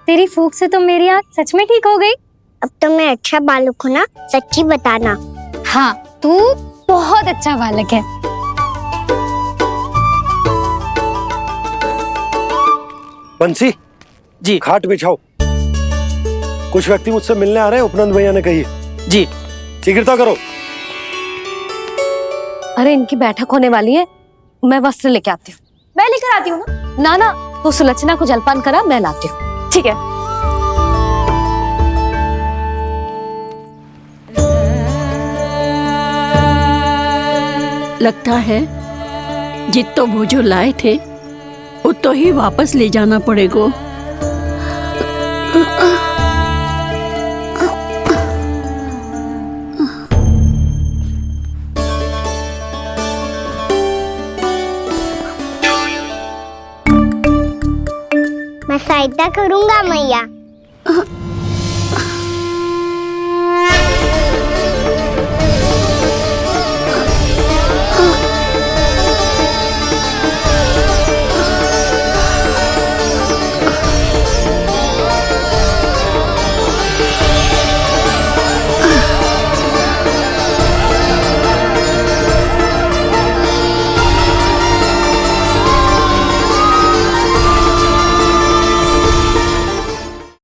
[SPEAKER 3] तेरी फूंक से तो मेरी आँख सच में ठीक हो गई।
[SPEAKER 1] अब तो मैं अच्छा बालक हूँ ना, सच्ची बताना।
[SPEAKER 3] हाँ, तू बहुत अच्छा बालक है।
[SPEAKER 2] बंसी
[SPEAKER 20] जी,
[SPEAKER 2] खाट बिछाओ। कुछ व्यक्ति मुझसे मिलने आ रहे हैं, उपनंद भैया ने कही
[SPEAKER 20] जी।
[SPEAKER 2] शीघ्रता करो।
[SPEAKER 3] अरे इनकी बैठक होने वाली है, मैं वस्त्र लेके आती हूँ।
[SPEAKER 9] मैं लेकर आती हूँ ना।
[SPEAKER 3] ना ना, तू सुलक्षणा को जलपान करा, मैं लाती हूँ।
[SPEAKER 9] ठीक है।
[SPEAKER 21] लगता है जितो वो जो लाए थे उतो ही वापस ले जाना पड़ेगा।
[SPEAKER 1] मैं सहायता करूंगा मैया।